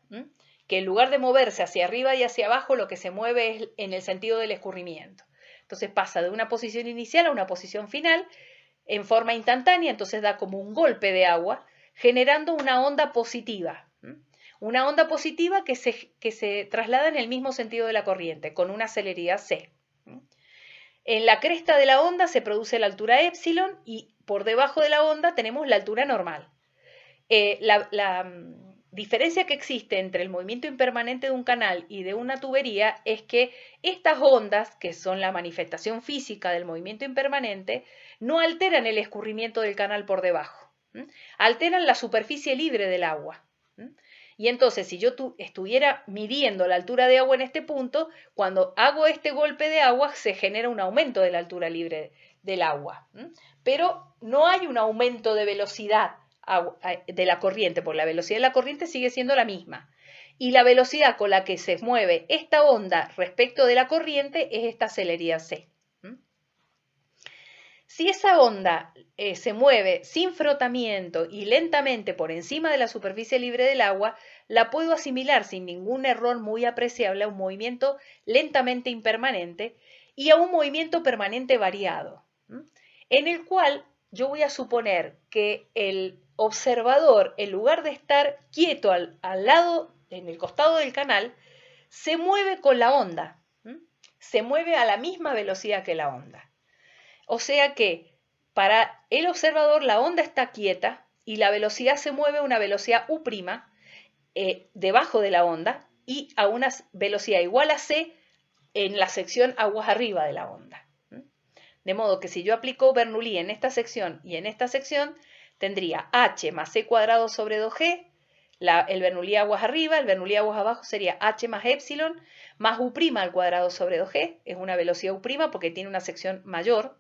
que en lugar de moverse hacia arriba y hacia abajo, lo que se mueve es en el sentido del escurrimiento. Entonces pasa de una posición inicial a una posición final en forma instantánea, entonces da como un golpe de agua, generando una onda positiva. Una onda positiva que se traslada en el mismo sentido de la corriente, con una celeridad c. En la cresta de la onda se produce la altura epsilon y por debajo de la onda tenemos la altura normal. La diferencia que existe entre el movimiento impermanente de un canal y de una tubería es que estas ondas, que son la manifestación física del movimiento impermanente, no alteran el escurrimiento del canal por debajo, alteran la superficie libre del agua. Y entonces, si yo estuviera midiendo la altura de agua en este punto, cuando hago este golpe de agua se genera un aumento de la altura libre del agua. Pero no hay un aumento de velocidad de la corriente, porque la velocidad de la corriente sigue siendo la misma. Y la velocidad con la que se mueve esta onda respecto de la corriente es esta celeridad c. Si esa onda se mueve sin frotamiento y lentamente por encima de la superficie libre del agua, la puedo asimilar sin ningún error muy apreciable a un movimiento lentamente impermanente y a un movimiento permanente variado, en el cual yo voy a suponer que el observador, en lugar de estar quieto al lado, en el costado del canal, se mueve con la onda, se mueve a la misma velocidad que la onda. O sea que para el observador la onda está quieta y la velocidad se mueve a una velocidad U' debajo de la onda y a una velocidad igual a c en la sección aguas arriba de la onda. De modo que si yo aplico Bernoulli en esta sección y en esta sección, tendría h más c cuadrado sobre 2g, el Bernoulli aguas arriba, el Bernoulli aguas abajo sería h más epsilon, más U' al cuadrado sobre 2g, es una velocidad U' porque tiene una sección mayor.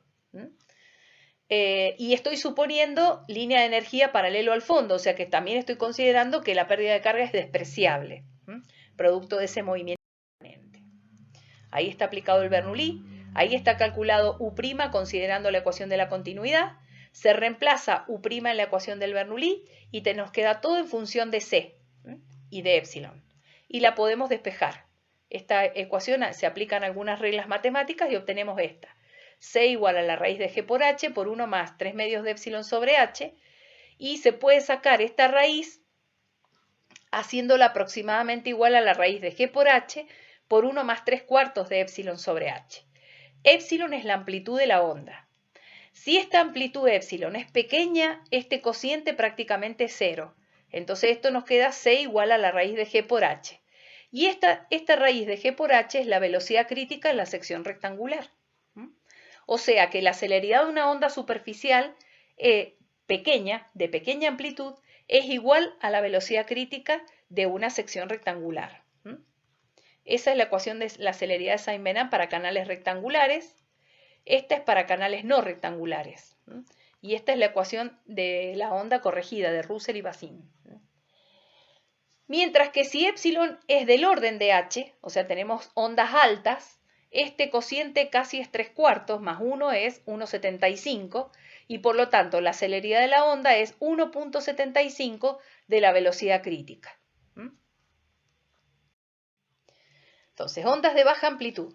Y estoy suponiendo línea de energía paralelo al fondo, o sea que también estoy considerando que la pérdida de carga es despreciable, producto de ese movimiento permanente. Ahí está aplicado el Bernoulli, ahí está calculado U' considerando la ecuación de la continuidad, se reemplaza U' en la ecuación del Bernoulli y nos queda todo en función de C y de epsilon. Y la podemos despejar. Esta ecuación se aplican algunas reglas matemáticas y obtenemos esta. C igual a la raíz de g por h por 1 más 3 medios de epsilon sobre h, y se puede sacar esta raíz haciéndola aproximadamente igual a la raíz de g por h por 1 más 3 cuartos de epsilon sobre h. Epsilon es la amplitud de la onda. Si esta amplitud epsilon es pequeña, este cociente prácticamente es cero. Entonces esto nos queda c igual a la raíz de g por h. Y esta raíz de g por h es la velocidad crítica en la sección rectangular. O sea que la celeridad de una onda superficial pequeña, de pequeña amplitud, es igual a la velocidad crítica de una sección rectangular. Esa es la ecuación de la celeridad de Symons para canales rectangulares. Esta es para canales no rectangulares. Y esta es la ecuación de la onda corregida de Russell y Bazin. Mientras que si epsilon es del orden de h, o sea, tenemos ondas altas, este cociente casi es 3 cuartos, más 1 es 1,75, y por lo tanto la celeridad de la onda es 1,75 de la velocidad crítica. Entonces, ondas de baja amplitud.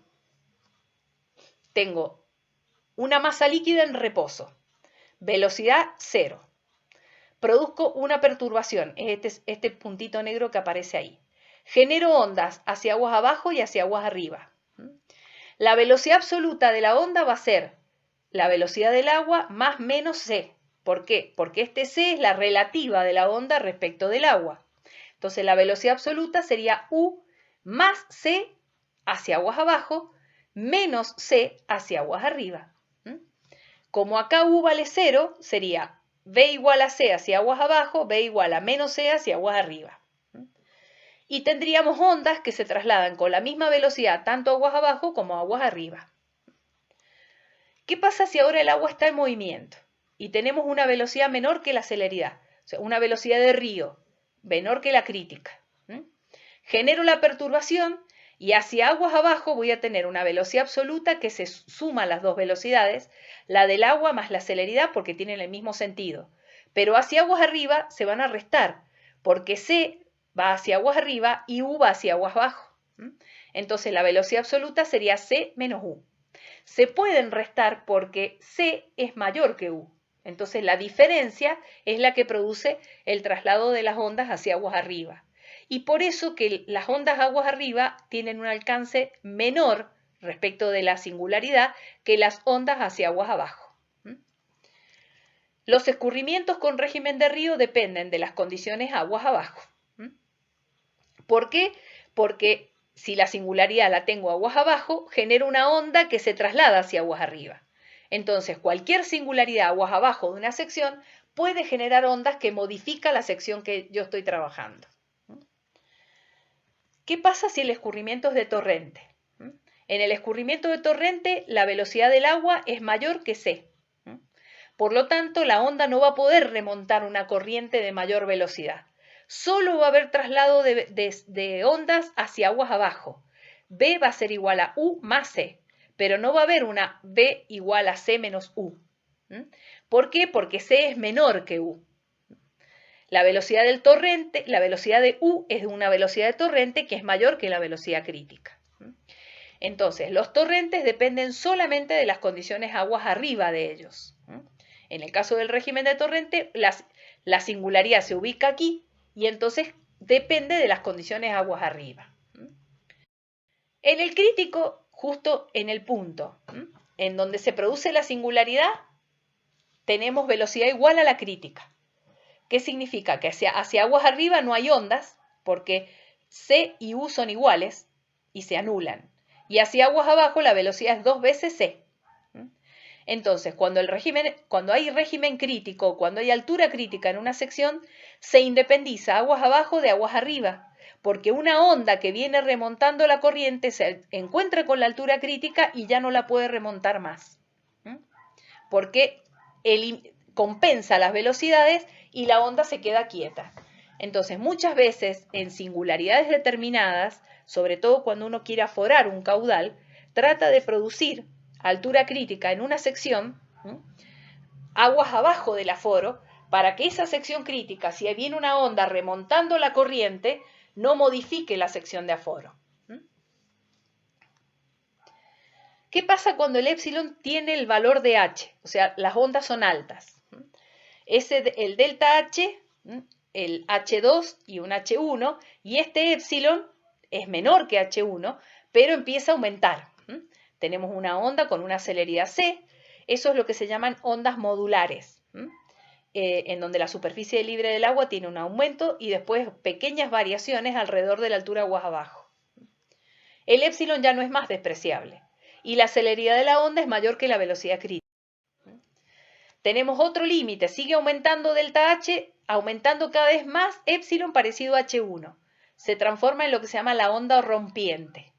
Tengo una masa líquida en reposo, velocidad 0. Produzco una perturbación, es este puntito negro que aparece ahí. Genero ondas hacia aguas abajo y hacia aguas arriba. La velocidad absoluta de la onda va a ser la velocidad del agua más menos c. ¿Por qué? Porque este c es la relativa de la onda respecto del agua. Entonces la velocidad absoluta sería U más c hacia aguas abajo menos c hacia aguas arriba. Como acá U vale 0, sería V igual a c hacia aguas abajo, V igual a menos c hacia aguas arriba. Y tendríamos ondas que se trasladan con la misma velocidad tanto aguas abajo como aguas arriba. ¿Qué pasa si ahora el agua está en movimiento y tenemos una velocidad menor que la celeridad? O sea, una velocidad de río menor que la crítica. Genero la perturbación y hacia aguas abajo voy a tener una velocidad absoluta que se suma a las dos velocidades, la del agua más la celeridad porque tienen el mismo sentido. Pero hacia aguas arriba se van a restar porque C va hacia aguas arriba y U va hacia aguas abajo. Entonces la velocidad absoluta sería C menos U. Se pueden restar porque C es mayor que U. Entonces la diferencia es la que produce el traslado de las ondas hacia aguas arriba. Y por eso que las ondas aguas arriba tienen un alcance menor respecto de la singularidad que las ondas hacia aguas abajo. Los escurrimientos con régimen de río dependen de las condiciones aguas abajo. ¿Por qué? Porque si la singularidad la tengo aguas abajo, genera una onda que se traslada hacia aguas arriba. Entonces, cualquier singularidad aguas abajo de una sección puede generar ondas que modifican la sección que yo estoy trabajando. ¿Qué pasa si el escurrimiento es de torrente? En el escurrimiento de torrente, la velocidad del agua es mayor que C. Por lo tanto, la onda no va a poder remontar una corriente de mayor velocidad. Solo va a haber traslado de ondas hacia aguas abajo. B va a ser igual a U más C, pero no va a haber una B igual a C menos U. ¿Por qué? Porque C es menor que U. La velocidad del torrente, la velocidad de U es una velocidad de torrente que es mayor que la velocidad crítica. Entonces, los torrentes dependen solamente de las condiciones aguas arriba de ellos. En el caso del régimen de torrente, la singularidad se ubica aquí y entonces depende de las condiciones aguas arriba. En el crítico, justo en el punto en donde se produce la singularidad, tenemos velocidad igual a la crítica. ¿Qué significa? Que hacia aguas arriba no hay ondas, porque C y U son iguales y se anulan. Y hacia aguas abajo la velocidad es 2 veces C. Entonces, cuando hay régimen crítico, cuando hay altura crítica en una sección, se independiza aguas abajo de aguas arriba, porque una onda que viene remontando la corriente se encuentra con la altura crítica y ya no la puede remontar más. Porque compensa las velocidades y la onda se queda quieta. Entonces, muchas veces en singularidades determinadas, sobre todo cuando uno quiere aforar un caudal, trata de producir altura crítica en una sección, aguas abajo del aforo, para que esa sección crítica, si viene una onda remontando la corriente, no modifique la sección de aforo. ¿Qué pasa cuando el épsilon tiene el valor de H? O sea, las ondas son altas. El delta H, el H2 y un H1, y este épsilon es menor que H1, pero empieza a aumentar. Tenemos una onda con una celeridad C, eso es lo que se llaman ondas modulares, en donde la superficie libre del agua tiene un aumento y después pequeñas variaciones alrededor de la altura aguas abajo. El épsilon ya no es más despreciable y la celeridad de la onda es mayor que la velocidad crítica. Tenemos otro límite, sigue aumentando delta H, aumentando cada vez más épsilon parecido a H1. Se transforma en lo que se llama la onda rompiente.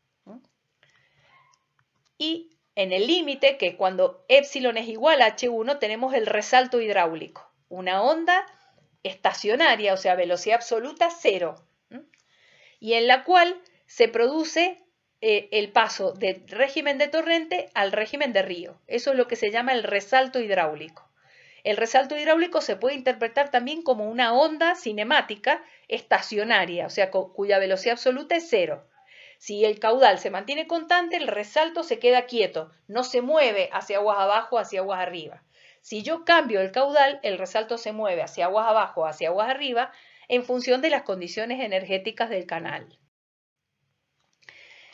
Y en el límite, que cuando épsilon es igual a H1, tenemos el resalto hidráulico. Una onda estacionaria, o sea, velocidad absoluta 0. Y en la cual se produce el paso del régimen de torrente al régimen de río. Eso es lo que se llama el resalto hidráulico. El resalto hidráulico se puede interpretar también como una onda cinemática estacionaria, o sea, cuya velocidad absoluta es 0. Si el caudal se mantiene constante, el resalto se queda quieto, no se mueve hacia aguas abajo, hacia aguas arriba. Si yo cambio el caudal, el resalto se mueve hacia aguas abajo, hacia aguas arriba, en función de las condiciones energéticas del canal.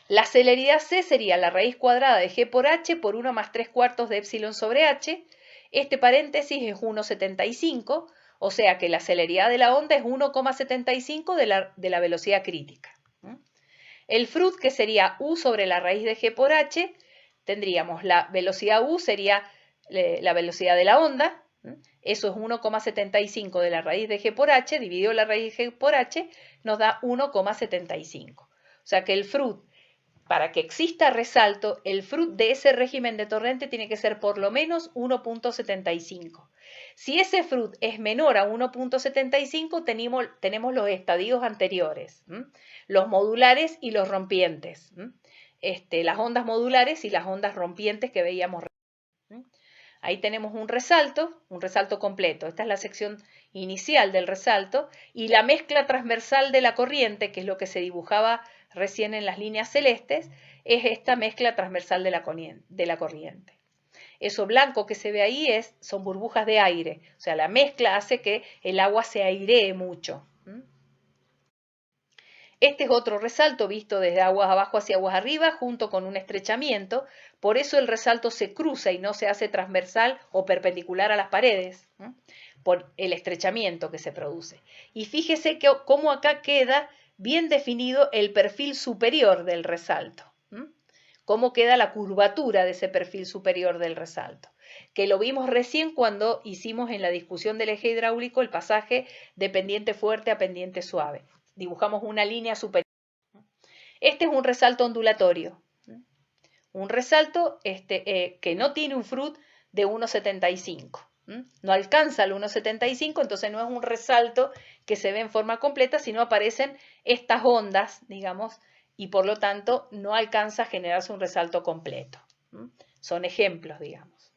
La celeridad C sería la raíz cuadrada de G por H por 1 más 3/4 de épsilon sobre H. Este paréntesis es 1,75, o sea que la celeridad de la onda es 1,75 de la velocidad crítica. El FRUT, que sería U sobre la raíz de G por H, tendríamos la velocidad U sería la velocidad de la onda, eso es 1,75 de la raíz de G por H, dividido la raíz de G por H, nos da 1,75. O sea que el FRUT para que exista resalto, el FRUT de ese régimen de torrente tiene que ser por lo menos 1.75. Si ese FRUT es menor a 1.75, tenemos los estadios anteriores, los modulares y los rompientes, las ondas modulares y las ondas rompientes que veíamos. Ahí tenemos un resalto completo. Esta es la sección inicial del resalto y la mezcla transversal de la corriente, que es lo que se dibujaba recién en las líneas celestes, es esta mezcla transversal de la corriente. Eso blanco que se ve ahí son burbujas de aire, o sea, la mezcla hace que el agua se airee mucho. Este es otro resalto visto desde aguas abajo hacia aguas arriba, junto con un estrechamiento. Por eso el resalto se cruza y no se hace transversal o perpendicular a las paredes, por el estrechamiento que se produce. Y fíjese cómo acá queda bien definido el perfil superior del resalto. Cómo queda la curvatura de ese perfil superior del resalto, que lo vimos recién cuando hicimos en la discusión del eje hidráulico el pasaje de pendiente fuerte a pendiente suave. Dibujamos una línea superior. Este es un resalto ondulatorio, un resalto que no tiene un FRUT de 1,75. No alcanza el 1,75, entonces no es un resalto que se ve en forma completa, sino aparecen estas ondas, digamos, y por lo tanto no alcanza a generarse un resalto completo. Son ejemplos, digamos.